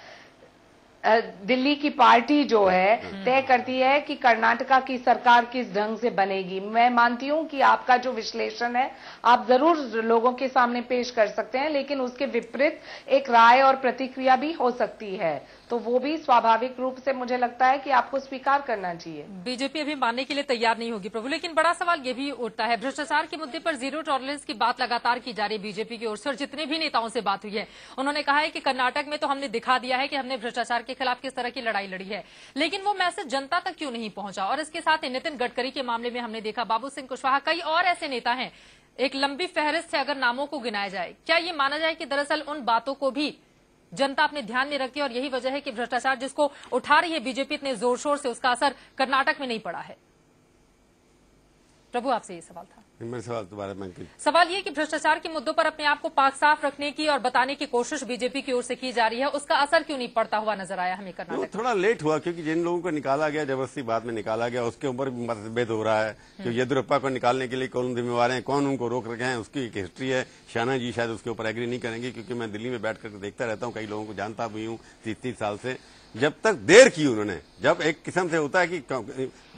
दिल्ली की पार्टी जो है तय करती है कि कर्नाटका की सरकार किस ढंग से बनेगी। मैं मानती हूं कि आपका जो विश्लेषण है आप जरूर लोगों के सामने पेश कर सकते हैं, लेकिन उसके विपरीत एक राय और प्रतिक्रिया भी हो सकती है, तो वो भी स्वाभाविक रूप से मुझे लगता है कि आपको स्वीकार करना चाहिए। बीजेपी अभी मानने के लिए तैयार नहीं होगी प्रभु, लेकिन बड़ा सवाल ये भी उठता है, भ्रष्टाचार के मुद्दे पर जीरो टॉलरेंस की बात लगातार की जा रही है बीजेपी की ओर से, और जितने भी नेताओं से बात हुई है उन्होंने कहा है कि कर्नाटक में तो हमने दिखा दिया है कि हमने भ्रष्टाचार के खिलाफ किस तरह की लड़ाई लड़ी है, लेकिन वो मैसेज जनता तक क्यों नहीं पहुंचा। और इसके साथ ही नितिन गडकरी के मामले में हमने देखा, बाबू सिंह कुशवाहा, कई और ऐसे नेता हैं, एक लंबी फहरिस्त से अगर नामों को गिनाया जाए, क्या ये माना जाए कि दरअसल उन बातों को भी जनता अपने ध्यान में रखती है और यही वजह है कि भ्रष्टाचार जिसको उठा रही है बीजेपी इतने जोर शोर से, उसका असर कर्नाटक में नहीं पड़ा है? प्रभु आपसे ये सवाल था। मेरे सवाल दोबारा मैं सवाल ये कि भ्रष्टाचार के मुद्दों पर अपने आप को पाक साफ रखने की और बताने की कोशिश बीजेपी की ओर से की जा रही है, उसका असर क्यों नहीं पड़ता हुआ नजर आया हमें कर्नाटक? थोड़ा लेट हुआ, क्योंकि जिन लोगों को निकाला गया जबरदस्ती बाद में निकाला गया, उसके ऊपर भी मतभेद हो रहा है कि येदुरप्पा को निकालने के लिए कौन जिम्मेवार है, कौन उनको रोक रखे हैं, उसकी एक हिस्ट्री है। शाइना जी शायद उसके ऊपर एग्री नहीं करेंगे, क्योंकि मैं दिल्ली में बैठ कर देखता रहता हूँ, कई लोगों को जानता भी हूँ 30 साल से। जब तक देर की उन्होंने, जब एक किस्म से होता है कि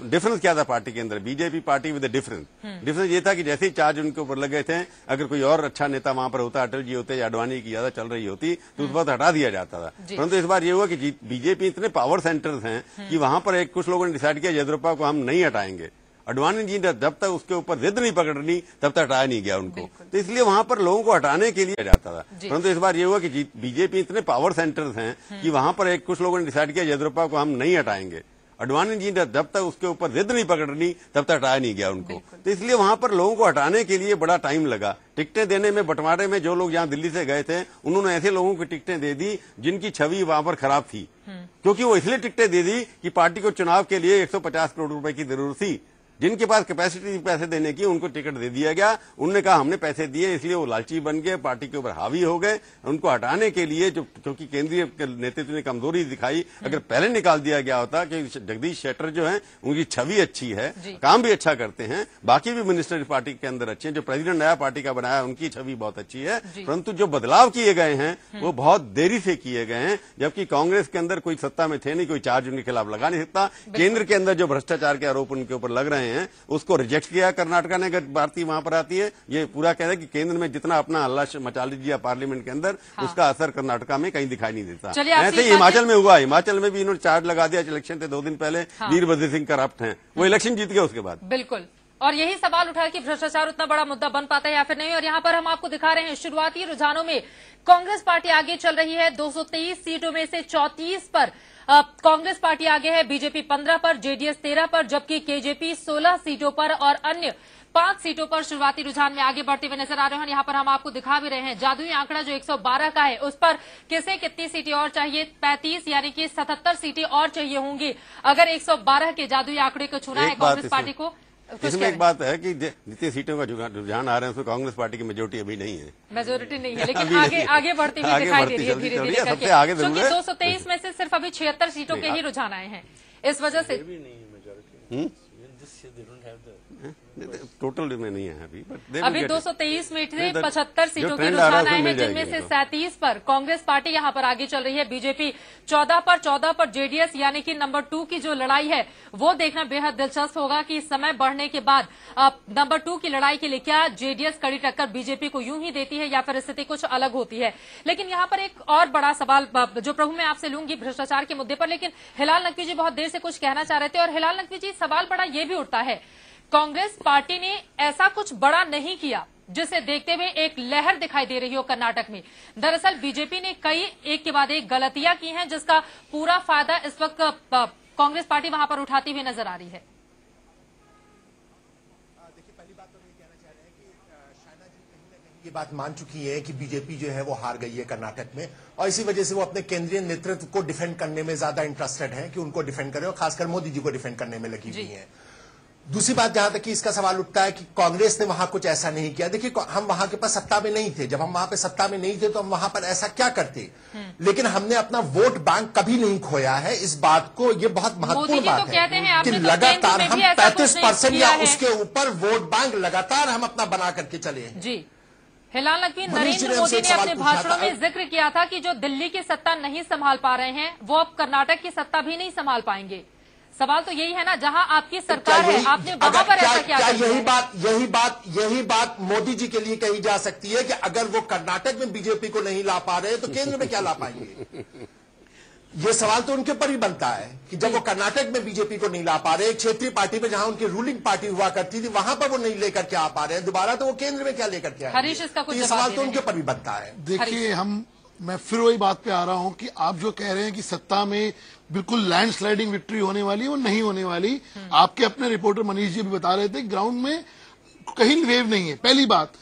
डिफरेंस क्या था पार्टी के अंदर, बीजेपी पार्टी विद डिफरेंस ये था कि जैसे ही चार्ज उनके ऊपर लग गए थे, अगर कोई और अच्छा नेता वहां पर होता, अटल जी होते या अडवाणी की ज्यादा चल रही होती, तो उस वक्त हटा दिया जाता था। परंतु इस बार ये हुआ कि बीजेपी इतने पावर सेंटर्स हैं कि वहां पर कुछ लोगों ने डिसाइड किया येदुरप्पा को हम नहीं हटाएंगे। अडवाणी जी ने जब तक उसके ऊपर जिद नहीं पकड़नी तब तक हटाया नहीं गया उनको, तो इसलिए वहां पर लोगों को हटाने के लिए जाता था। परंतु इस बार ये हुआ कि बीजेपी इतने पावर सेंटर्स हैं कि वहां पर कुछ लोगों ने डिसाइड किया येदुरप्पा को हम नहीं हटाएंगे। अडवाणी जी ने जब तक उसके ऊपर जिद नहीं पकड़नी तब तक हटाया नहीं गया उनको, तो इसलिए वहां पर लोगों को हटाने के लिए बड़ा टाइम लगा। टिकटें देने में, बंटवारे में जो लोग यहाँ दिल्ली से गए थे उन्होंने ऐसे लोगों को टिकटें दे दी जिनकी छवि वहां पर खराब थी, क्योंकि वो इसलिए टिकटें दे दी कि पार्टी को चुनाव के लिए 150 करोड़ रुपए की जरूरत थी। जिनके पास कैपेसिटी पैसे देने की उनको टिकट दे दिया गया, उन्होंने कहा हमने पैसे दिए, इसलिए वो लालची बन गए, पार्टी के ऊपर हावी हो गए। उनको हटाने के लिए जो, क्योंकि केंद्रीय नेतृत्व ने कमजोरी दिखाई, अगर पहले निकाल दिया गया होता कि जगदीश शेट्टर जो है उनकी छवि अच्छी है, काम भी अच्छा करते हैं, बाकी भी मिनिस्टर पार्टी के अंदर अच्छे हैं, जो प्रेसिडेंट नया पार्टी का बनाया उनकी छवि बहुत अच्छी है, परंतु जो बदलाव किए गए हैं वो बहुत देरी से किए गए हैं, जबकि कांग्रेस के अंदर कोई सत्ता में थे नहीं, कोई चार्ज उनके खिलाफ लगा नहीं सकता। केंद्र के अंदर जो भ्रष्टाचार के आरोप उनके ऊपर लग रहे हैं उसको रिजेक्ट किया कर्नाटका ने, अगर भारतीय वहां पर आती है। ये पूरा कह रहा है कि केंद्र में जितना अपना हल्ला मचा लीजिए पार्लियामेंट के अंदर, उसका असर कर्नाटका में कहीं दिखाई नहीं देता। ऐसे ही हिमाचल में हुआ, हिमाचल में भी इन्होंने चार्ज लगा दिया, इलेक्शन थे 2 दिन पहले, वीरभद्र सिंह करप्ट हैं, वो इलेक्शन जीत गए उसके बाद। बिल्कुल, और यही सवाल उठा कि भ्रष्टाचार उतना बड़ा मुद्दा बन पाता है या फिर नहीं। और यहाँ पर हम आपको दिखा रहे हैं शुरुआती रुझानों में कांग्रेस पार्टी आगे चल रही है, 223 सीटों में से 34 पर कांग्रेस पार्टी आगे है, बीजेपी 15 पर, जेडीएस 13 पर, जबकि केजेपी 16 सीटों पर और अन्य 5 सीटों पर शुरुआती रुझान में आगे बढ़ते हुए नजर आ रहे हैं। यहाँ पर हम आपको दिखा भी रहे हैं जादुई आंकड़ा जो 112 का है, उस पर किसे कितनी सीटें और चाहिए, 35 यानी कि 77 सीटें और चाहिए होंगी अगर 112 के जादुई आंकड़े को छूना है कांग्रेस पार्टी को। इसमें एक बात है कि जितनी सीटों का रुझान आ रहे हैं उसमें कांग्रेस पार्टी की मेजोरिटी अभी नहीं है, मेजोरिटी नहीं है, लेकिन आगे बढ़ती हुई दिखाई दे रही है धीरे धीरे करके। आगे क्योंकि 223 में से सिर्फ अभी 76 सीटों के ही रुझान आए हैं, इस वजह से टोटल में नहीं है अभी 223 में से 75 सीटों के रुझान आए हैं, जिनमें से 37 पर कांग्रेस पार्टी यहां पर आगे चल रही है। बीजेपी 14 पर जेडीएस यानी कि नंबर 2 की जो लड़ाई है वो देखना बेहद दिलचस्प होगा कि समय बढ़ने के बाद नंबर 2 की लड़ाई के लिए क्या जेडीएस कड़ी टक्कर बीजेपी को यूं ही देती है या फिर स्थिति कुछ अलग होती है। लेकिन यहां पर एक और बड़ा सवाल जो प्रभु मैं आपसे लूंगी भ्रष्टाचार के मुद्दे पर, लेकिन हिलाल नकवी जी बहुत देर से कुछ कहना चाह रहे थे। और हिलाल नकवी जी, सवाल बड़ा ये भी उठता है, कांग्रेस पार्टी ने ऐसा कुछ बड़ा नहीं किया जिसे देखते हुए एक लहर दिखाई दे रही हो कर्नाटक में। दरअसल बीजेपी ने कई एक के बाद एक गलतियां की हैं, जिसका पूरा फायदा इस वक्त कांग्रेस पार्टी वहां पर उठाती हुई नजर आ रही है। देखिए, पहली बात तो मैं कहना चाह रहे हैं कि शायना जी कहीं ना कहीं ये बात मान चुकी है कि बीजेपी जो है वो हार गई है कर्नाटक में, और इसी वजह से वो अपने केंद्रीय नेतृत्व को डिफेंड करने में ज्यादा इंटरेस्टेड है कि उनको डिफेंड करें, और खासकर मोदी जी को डिफेंड करने में लगी हुई है। दूसरी बात जहां तक कि इसका सवाल उठता है कि कांग्रेस ने वहां कुछ ऐसा नहीं किया। देखिए, हम वहां के पास सत्ता में नहीं थे, जब हम वहां पे सत्ता में नहीं थे तो हम वहां पर ऐसा क्या करते, लेकिन हमने अपना वोट बैंक कभी नहीं खोया है। इस बात को, ये बहुत महत्वपूर्ण बात है कि लगातार हम 35% या उसके ऊपर वोट बैंक लगातार हम अपना बना करके चले हैं। जी, हिलाल नकवी, नरेंद्र मोदी ने अपने भाषणों में जिक्र किया था कि जो दिल्ली की सत्ता नहीं संभाल पा रहे हैं वो अब कर्नाटक की सत्ता भी नहीं संभाल पाएंगे। सवाल तो यही है ना, जहां आपकी सरकार है आपने वहां पर ऐसा क्या यही बात मोदी जी के लिए कही जा सकती है कि अगर वो कर्नाटक में बीजेपी को नहीं ला पा रहे तो केंद्र में क्या ला पाएंगे? ये सवाल तो उनके ऊपर ही बनता है कि जब वो कर्नाटक में बीजेपी को नहीं ला पा रहे, क्षेत्रीय पार्टी में जहां उनकी रूलिंग पार्टी हुआ करती थी वहां पर वो नहीं लेकर के आ पा रहे हैं दोबारा, तो वो केंद्र में क्या लेकर के आएंगे? हरीश, इसका कुछ ये सवाल तो उनके ऊपर भी बनता है। देखिए, मैं फिर वही बात पे आ रहा हूं कि आप जो कह रहे हैं कि सत्ता में बिल्कुल लैंडस्लाइडिंग विक्ट्री होने वाली, वो नहीं होने वाली। आपके अपने रिपोर्टर मनीष जी भी बता रहे थे ग्राउंड में कहीं वेव नहीं है। पहली बात,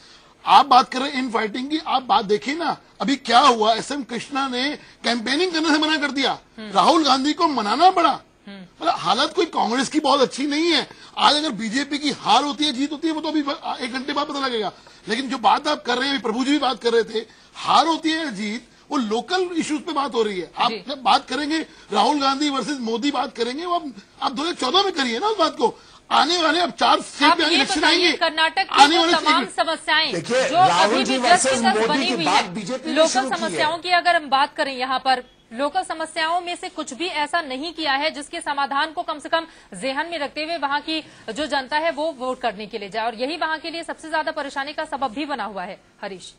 आप बात कर रहे हैं इन फाइटिंग की, आप बात देखिए ना अभी क्या हुआ। SM कृष्णा ने कैंपेनिंग करने से मना कर दिया, राहुल गांधी को मनाना पड़ा। मतलब हालत कोई कांग्रेस की बहुत अच्छी नहीं है। आज अगर बीजेपी की हार होती है, जीत होती है, वो तो अभी 1 घंटे बाद पता लगेगा। लेकिन जो बात आप कर रहे हैं, प्रभु जी भी बात कर रहे थे, हार होती है जीत, वो लोकल इश्यूज पे बात हो रही है। आप जब बात करेंगे राहुल गांधी वर्सेस मोदी बात करेंगे, वो आप 2014 में करिए ना उस बात को। आने वाले अब 4 स्टेट में इलेक्शन आएंगे, कर्नाटक की वो तमाम समस्याएं जो अभी भी बनी हुई है, लोकल समस्याओं की अगर हम बात करें, यहाँ पर लोकल समस्याओं में से कुछ भी ऐसा नहीं किया है जिसके समाधान को कम से कम जेहन में रखते हुए वहां की जो जनता है वो वोट करने के लिए जाए, और यही वहां के लिए सबसे ज्यादा परेशानी का सबब भी बना हुआ है। हरीश,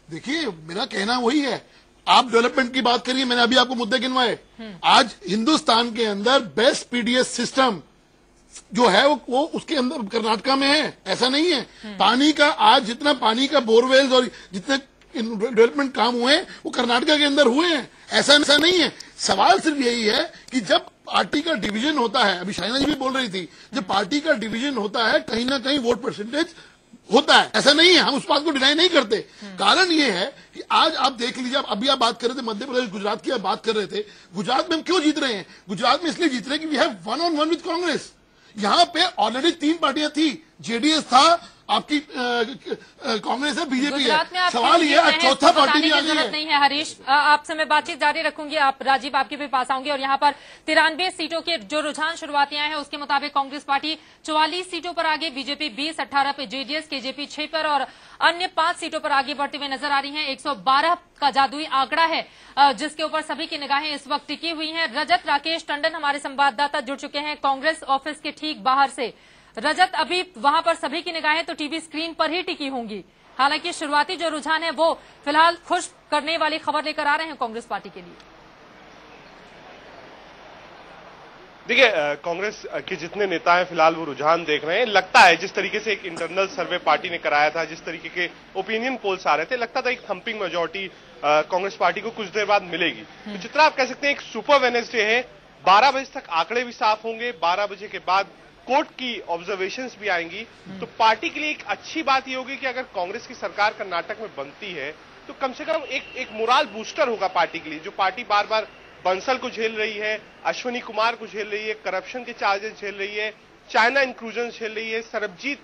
देखिए, मेरा कहना वही है, आप डेवलपमेंट की बात करिए, मैंने अभी आपको मुद्दे गिनवाए। आज हिंदुस्तान के अंदर बेस्ट PDS सिस्टम जो है वो उसके अंदर कर्नाटका में है, ऐसा नहीं है। पानी का, आज जितना पानी का बोरवेल्स और जितने डेवलपमेंट काम हुए हैं वो कर्नाटका के अंदर हुए हैं, ऐसा नहीं है। सवाल सिर्फ यही है कि जब पार्टी का डिवीजन होता है, अभी शाइना जी भी बोल रही थी, जब पार्टी का डिवीजन होता है कहीं ना कहीं वोट परसेंटेज होता है, ऐसा नहीं है, हम उस बात को डिनाई नहीं करते। कारण ये है कि आज आप देख लीजिए, अभी आप बात कर रहे थे मध्य प्रदेश गुजरात की, आप बात कर रहे थे गुजरात में हम क्यों जीत रहे हैं? गुजरात में इसलिए जीत रहे हैं कि we have 1-on-1 with Congress. यहां पे ऑलरेडी 3 पार्टियां थी, जेडीएस था, आपकी कांग्रेस है, बीजेपी है। सवाल ये है चौथा पार्टी भी आ गई है। नहीं है हरीश, आपसे मैं बातचीत जारी रखूंगी, आप राजीव आपके भी पास आऊंगे। और यहाँ पर 93 सीटों के जो रुझान शुरुआती आए हैं उसके मुताबिक कांग्रेस पार्टी 44 सीटों पर आगे, बीजेपी 20, 18 पे जेडीएस, केजेपी 6 पर और अन्य 5 सीटों पर आगे बढ़ते हुए नजर आ रही है। 112 का जादुई आंकड़ा है जिसके ऊपर सभी की निगाहें इस वक्त टिकी हुई हैं। रजत राकेश टंडन हमारे संवाददाता जुड़ चुके हैं कांग्रेस ऑफिस के ठीक बाहर से। रजत, अभी वहां पर सभी की निगाहें तो टीवी स्क्रीन पर ही टिकी होंगी, हालांकि शुरुआती जो रुझान है वो फिलहाल खुश करने वाली खबर लेकर आ रहे हैं कांग्रेस पार्टी के लिए। देखिए, कांग्रेस के जितने नेता हैं फिलहाल वो रुझान देख रहे हैं। लगता है जिस तरीके से एक इंटरनल सर्वे पार्टी ने कराया था, जिस तरीके के ओपिनियन पोल्स आ रहे थे, लगता था एक थंपिंग मेजॉरिटी कांग्रेस पार्टी को कुछ देर बाद मिलेगी। तो जितना आप कह सकते हैं एक सुपर वेडनेसडे है, 12 बजे तक आंकड़े भी साफ होंगे, 12 बजे के बाद कोर्ट की ऑब्जर्वेशंस भी आएंगी। तो पार्टी के लिए एक अच्छी बात यह होगी कि अगर कांग्रेस की सरकार कर्नाटक में बनती है तो कम से कम एक मोराल बूस्टर होगा पार्टी के लिए, जो पार्टी बार बार बंसल को झेल रही है, अश्विनी कुमार को झेल रही है, करप्शन के चार्जेस झेल रही है, चाइना इंक्लूजन झेल रही है, सरबजीत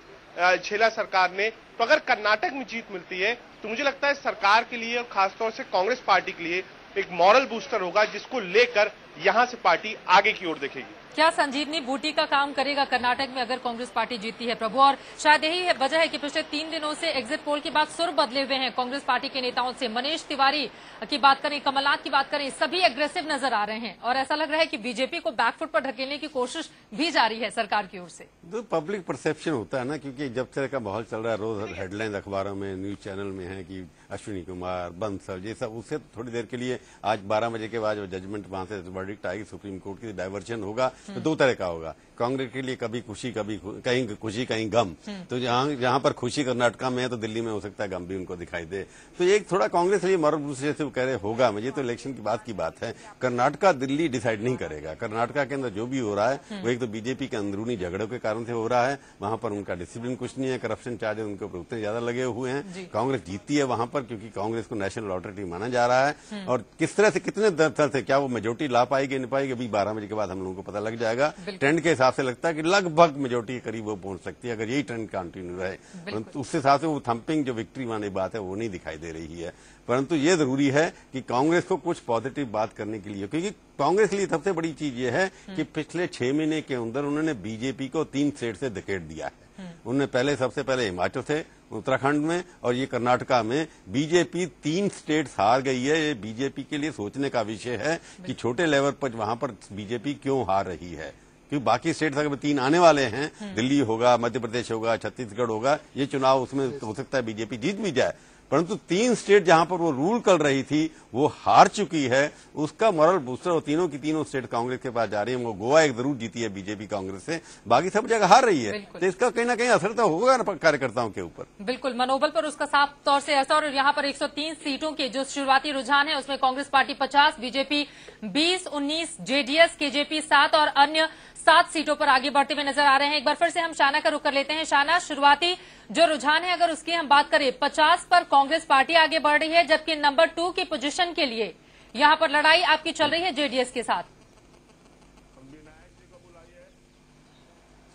झेला सरकार ने। तो अगर कर्नाटक में जीत मिलती है तो मुझे लगता है सरकार के लिए और खासतौर से कांग्रेस पार्टी के लिए एक मॉरल बूस्टर होगा, जिसको लेकर यहां से पार्टी आगे की ओर देखेगी। क्या संजीवनी बूटी का काम करेगा कर्नाटक में अगर कांग्रेस पार्टी जीतती है प्रभु? और शायद यही वजह है कि पिछले 3 दिनों से एग्जिट पोल के बाद सुर बदले हुए हैं कांग्रेस पार्टी के नेताओं से। मनीष तिवारी की बात करें, कमलनाथ की बात करें, सभी एग्रेसिव नजर आ रहे हैं और ऐसा लग रहा है कि बीजेपी को बैकफुट पर ढकेलने की कोशिश भी जारी है सरकार की ओर से। तो पब्लिक परसेप्शन होता है ना, क्योंकि जब तरह का माहौल चल रहा है, रोज हेडलाइन अखबारों में, न्यूज चैनल में है कि अश्विनी कुमार, बंसल, ये सब, उससे थोड़ी देर के लिए आज 12 बजे के बाद जजमेंट वहां से वर्डिक्ट आएगी सुप्रीम कोर्ट की, डाइवर्जन होगा तो 2 तरह का होगा। कांग्रेस के लिए कभी खुशी, कभी कहीं खुशी कहीं गम। तो जहां पर खुशी कर्नाटका में है तो दिल्ली में हो सकता है गम भी उनको दिखाई दे। तो एक थोड़ा कांग्रेस के लिए मॉरल बूस्टर जैसे वो कह रहे होगा, मुझे तो इलेक्शन की बात है। कर्नाटका दिल्ली डिसाइड नहीं करेगा। कर्नाटका के अंदर जो भी हो रहा है वो एक तो बीजेपी के अंदरूनी झगड़ों के कारण से हो रहा है, वहां पर उनका डिसिप्लिन कुछ नहीं है, करप्शन चार्जेस उनके ऊपर उतने ज्यादा लगे हुए हैं। कांग्रेस जीतती है वहां पर क्योंकि कांग्रेस को नेशनल ऑथोरिटी माना जा रहा है, और किस तरह से कितने दर से क्या वो मेजोरिटी ला पाएगी नहीं पाएगी अभी 12 बजे के बाद हम लोगों को पता लग जाएगा। ट्रेंड के हिसाब से लगता है कि लगभग मेजोरिटी के करीब वो पहुंच सकती है अगर यही ट्रेंड कंटिन्यू रहे, परंतु उसके हिसाब से वो थंपिंग जो विक्ट्री वाली बात है वो नहीं दिखाई दे रही है। परंतु ये जरूरी है कि कांग्रेस को कुछ पॉजिटिव बात करने के लिए, क्योंकि कांग्रेस के लिए सबसे बड़ी चीज ये है कि पिछले 6 महीने के अंदर उन्होंने बीजेपी को 3 स्टेट से धकेल दिया है। उन्होंने सबसे पहले हिमाचल से, उत्तराखंड में और ये कर्नाटका में बीजेपी 3 स्टेट हार गई है। ये बीजेपी के लिए सोचने का विषय है कि छोटे लेवल पर वहां पर बीजेपी क्यों हार रही है, क्योंकि बाकी स्टेट्स अगर 3 आने वाले हैं, दिल्ली होगा, मध्य प्रदेश होगा, छत्तीसगढ़ होगा, ये चुनाव उसमें हो सकता है बीजेपी जीत भी जाए, परंतु 3 स्टेट जहां पर वो रूल कर रही थी वो हार चुकी है। उसका मॉरल बूस्टर और तीनों की तीनों स्टेट कांग्रेस के पास जा रही है। वो गोवा एक जरूर जीती है बीजेपी कांग्रेस से, बाकी सब जगह हार रही है, तो इसका कहीं ना कहीं असर तो होगा ना कार्यकर्ताओं के ऊपर। बिल्कुल, मनोबल पर उसका साफ तौर से असर। और यहाँ पर 103 सीटों के जो शुरुआती रुझान है उसमें कांग्रेस पार्टी 50, बीजेपी 20, 19, जेडीएस, केजेपी 7 और अन्य 7 सीटों पर आगे बढ़ते हुए नजर आ रहे हैं। एक बार फिर से हम शाना का रुख कर लेते हैं। शाना, शुरुआती जो रुझान है अगर उसकी हम बात करें, 50 पर कांग्रेस पार्टी आगे बढ़ रही है, जबकि नंबर 2 की पोजीशन के लिए यहां पर लड़ाई आपकी चल रही है जेडीएस के साथ।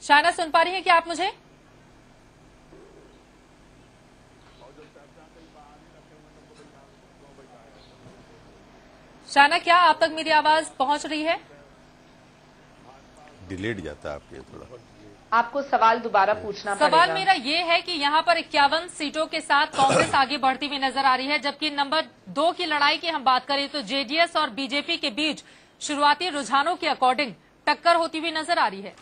शाना, सुन पा रही हैं क्या आप मुझे? शाना, क्या आप तक मेरी आवाज पहुंच रही है? डिलेड जाता है आपके थोड़ा। आपको सवाल दोबारा पूछना पड़ेगा। सवाल मेरा ये है कि यहाँ पर 51 सीटों के साथ कांग्रेस आगे बढ़ती हुई नजर आ रही है, जबकि नंबर 2 की लड़ाई की हम बात करें तो जेडीएस और बीजेपी के बीच शुरुआती रुझानों के अकॉर्डिंग टक्कर होती हुई नजर आ रही है।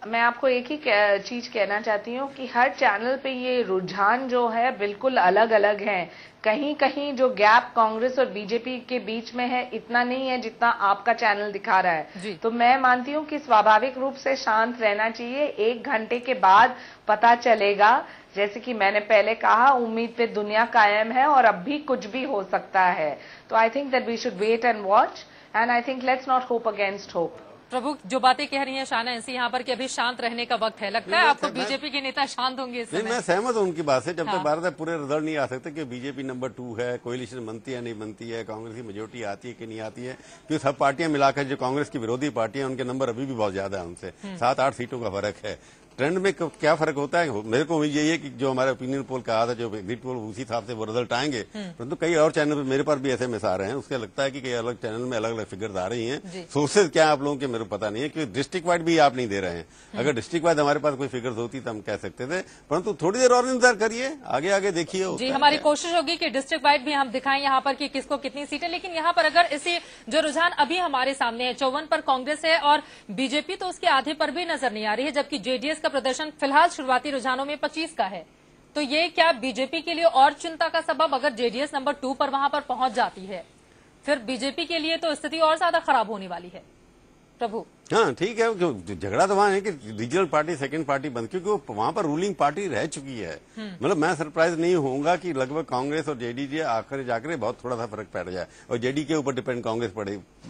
मैं आपको एक ही चीज कहना चाहती हूँ कि हर चैनल पे ये रुझान जो है बिल्कुल अलग अलग हैं। कहीं कहीं जो गैप कांग्रेस और बीजेपी के बीच में है इतना नहीं है जितना आपका चैनल दिखा रहा है। तो मैं मानती हूँ कि स्वाभाविक रूप से शांत रहना चाहिए। 1 घंटे के बाद पता चलेगा। जैसे कि मैंने पहले कहा, उम्मीद पे दुनिया कायम है और अब भी कुछ भी हो सकता है। तो I think that we should wait and watch, and I think let's not hope against hope. Prabhu, जो बातें कह रही हैं शाना ऐसी यहाँ पर कि अभी शांत रहने का वक्त है, लगता है आपको बीजेपी के नेता शांत होंगे इस समय? मैं सहमत हूँ उनकी बात से। जब तक भारत पूरे रिजल्ट नहीं आ सकते कि बीजेपी नंबर 2 है, कोalition बनती है नहीं बनती है, कांग्रेस की मेजोरिटी आती है कि नहीं आती है, क्योंकि सब पार्टियां मिलाकर जो कांग्रेस की विरोधी पार्टियां उनके नंबर अभी भी बहुत ज्यादा है, उनसे 7-8 सीटों का फर्क है। ट्रेंड में क्या फर्क होता है, मेरे को यही है कि जो हमारा ओपिनियन पोल कहा था, जो एग्जिट पोल, उसी हिसाब से वो रिजल्ट आएंगे। परंतु कई और चैनल पे मेरे पास भी एसएमएस आ रहे हैं, उसका लगता है कि कई अलग चैनल में अलग अलग फिगर्स आ रही हैं। सोर्सेज क्या आप लोगों के मेरे को पता नहीं है, क्योंकि डिस्ट्रिक्ट वाइड भी आप नहीं दे रहे हैं। अगर डिस्ट्रिक्ट वाइड हमारे पास कोई फिगर्स होती तो हम कह सकते थे, परंतु थोड़ी देर और इंतजार करिए, आगे आगे देखिए। जी, हमारी कोशिश होगी कि डिस्ट्रिक्ट वाइड भी हम दिखाएं यहाँ पर कि किसको कितनी सीटें। लेकिन यहाँ पर अगर इसी जो रुझान अभी हमारे सामने है, 54 पर कांग्रेस है और बीजेपी तो उसके आधे पर भी नजर नहीं आ रही है, जबकि जेडीएस का प्रदर्शन फिलहाल शुरुआती रुझानों में 25 का है। तो ये क्या बीजेपी के लिए और चिंता का सबब, अगर जेडीएस नंबर 2 पर वहां पर पहुंच जाती है, फिर बीजेपी के लिए तो स्थिति और ज्यादा खराब होने वाली है? प्रभु, हाँ ठीक है, झगड़ा तो वहाँ है कि रीजनल पार्टी सेकंड पार्टी बंद, क्योंकि वो वहाँ पर रूलिंग पार्टी रह चुकी है। मतलब मैं सरप्राइज नहीं होऊंगा कि लगभग कांग्रेस और जेडीजे आखिर जाकर बहुत थोड़ा सा फर्क पड़ जाए और जेडी के ऊपर कांग्रेस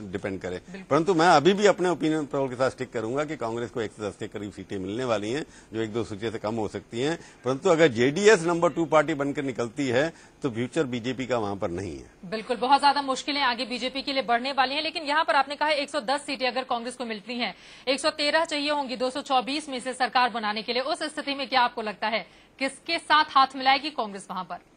डिपेंड करे। परंतु मैं अभी भी अपने ओपिनियन पोल के साथ स्टिक करूंगा कि कांग्रेस को 1 से 10 के करीब सीटें मिलने वाली हैं, जो 1-2 सीटें से कम हो सकती हैं। परंतु अगर जेडीएस नंबर 2 पार्टी बनकर निकलती है तो फ्यूचर बीजेपी का वहां पर नहीं है। बिल्कुल, बहुत ज्यादा मुश्किलें आगे बीजेपी के लिए बढ़ने वाली हैं। लेकिन यहाँ पर आपने कहा 110 सीटें अगर कांग्रेस को मिलती हैं, 113 चाहिए होंगी 224 में से सरकार बनाने के लिए। उस स्थिति में क्या आपको लगता है किसके साथ हाथ मिलाएगी कांग्रेस वहां पर,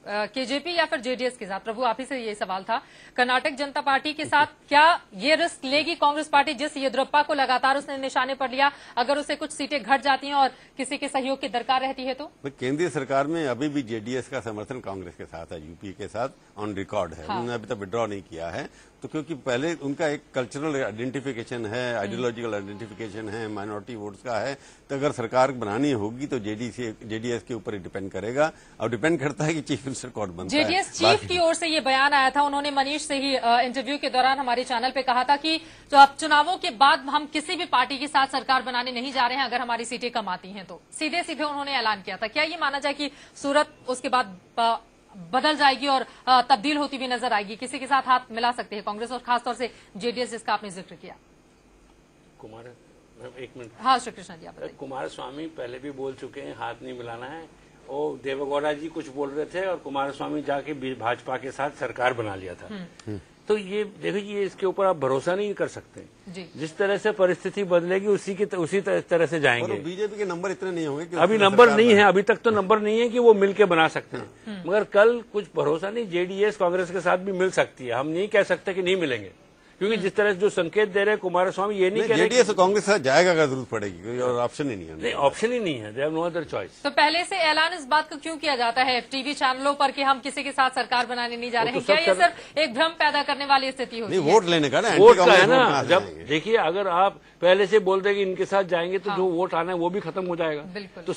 केजेपी या फिर जेडीएस के साथ? प्रभु, आप ही से ये सवाल था। कर्नाटक जनता पार्टी के साथ क्या ये रिस्क लेगी कांग्रेस पार्टी, जिस येदियुरप्पा को लगातार उसने निशाने पर लिया, अगर उसे कुछ सीटें घट जाती हैं और किसी के सहयोग की दरकार रहती है तो? केंद्रीय सरकार में अभी भी जेडीएस का समर्थन कांग्रेस के साथ है, यूपी के साथ ऑन रिकॉर्ड है। उन्होंने अभी तक विड्रॉ नहीं किया है, तो क्योंकि पहले उनका एक कल्चरल आइडेंटिफिकेशन है, आइडियोलॉजिकल आइडेंटिफिकेशन है, माइनॉरिटी वोट्स का है। तो अगर सरकार बनानी होगी तो जेडीएस के ऊपर ही डिपेंड करेगा, और डिपेंड करता है कि चीफ मिनिस्टर कौन बनता है। जेडीएस चीफ की ओर से ये बयान आया था, उन्होंने मनीष से ही इंटरव्यू के दौरान हमारे चैनल पे कहा था कि तो अब चुनावों के बाद हम किसी भी पार्टी के साथ सरकार बनाने नहीं जा रहे हैं अगर हमारी सीटें कम आती हैं तो। सीधे सीधे उन्होंने ऐलान किया था। क्या ये माना जाए कि सूरत उसके बाद बदल जाएगी और तब्दील होती हुई नजर आएगी? किसी के साथ हाथ मिला सकते हैं कांग्रेस और खासतौर से जेडीएस, जिसका आपने जिक्र किया? एक मिनट। हाँ श्री कृष्ण जी, आप बताइए। कुमार स्वामी पहले भी बोल चुके हैं हाथ नहीं मिलाना है, और देवेगौड़ा जी कुछ बोल रहे थे और कुमार स्वामी जाके भाजपा के साथ सरकार बना लिया था। तो ये देखो, ये इसके ऊपर आप भरोसा नहीं कर सकते जी। जिस तरह से परिस्थिति बदलेगी उसी तरह से जाएंगे। बीजेपी के नंबर इतने नहीं होंगे कि अभी नंबर नहीं है, अभी तक तो नंबर नहीं है कि वो मिलके बना सकते हैं, मगर कल कुछ भरोसा नहीं, जेडीएस कांग्रेस के साथ भी मिल सकती है। हम नहीं कह सकते कि नहीं मिलेंगे, क्योंकि जिस तरह से जो संकेत दे रहे हैं कुमार स्वामी, ये नहीं कह रहे जेडीएस कांग्रेस के साथ जाएगा अगर जरूरत पड़ेगी, कोई और ऑप्शन ही नहीं है। नहीं, ऑप्शन ही नहीं है, they have no other choice. तो पहले से ऐलान इस बात का क्यों किया जाता है टीवी चैनलों पर कि हम किसी के साथ सरकार बनाने नहीं जा रहे हैं? क्या ये सिर्फ एक भ्रम पैदा करने वाली स्थिति होती है? वोट लेने का ना, वोट का है ना। जब देखिए, अगर आप पहले से बोल देंगे इनके साथ जाएंगे तो जो वोट आना है वो भी खत्म हो जाएगा। तो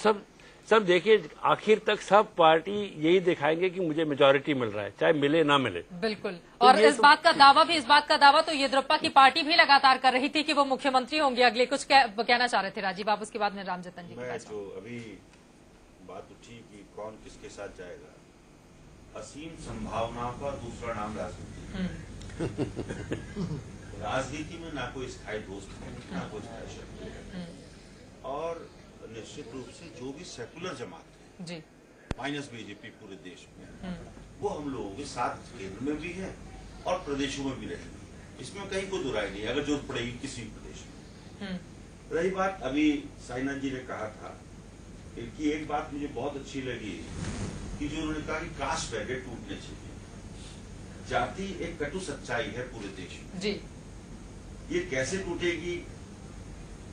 सब देखिए, आखिर तक सब पार्टी यही दिखाएंगे कि मुझे मेजॉरिटी मिल रहा है, चाहे मिले ना मिले। बिल्कुल। और इस बात का दावा तो येदियुरप्पा की पार्टी भी लगातार कर रही थी कि वो मुख्यमंत्री होंगे अगले। कुछ कहना चाह रहे थे राजीव आप, उसके बाद में रामजतन जी के पास। तो अभी बात उठी कि कौन किसके साथ जाएगा, असीम संभावनाओं का दूसरा नाम राजनीति। राजनीति में ना कोई स्थायी दोस्त है, ना कोई स्थायी शत्रु है, और निश्चित रूप से जो भी सेकुलर जमात है माइनस बीजेपी पूरे देश में, वो हम लोगों के साथ केंद्र में भी है और प्रदेशों में भी रहेंगे। इसमें कहीं कोई दुराई नहीं, अगर जरूरत पड़ेगी किसी प्रदेश में। रही बात, अभी साईनाथ जी ने कहा था कि एक बात मुझे बहुत अच्छी लगी कि जो उन्होंने कहा कि कास्ट बैरियर टूटने चाहिए। जाति एक कटु सच्चाई है पूरे देश में जी। ये कैसे टूटेगी,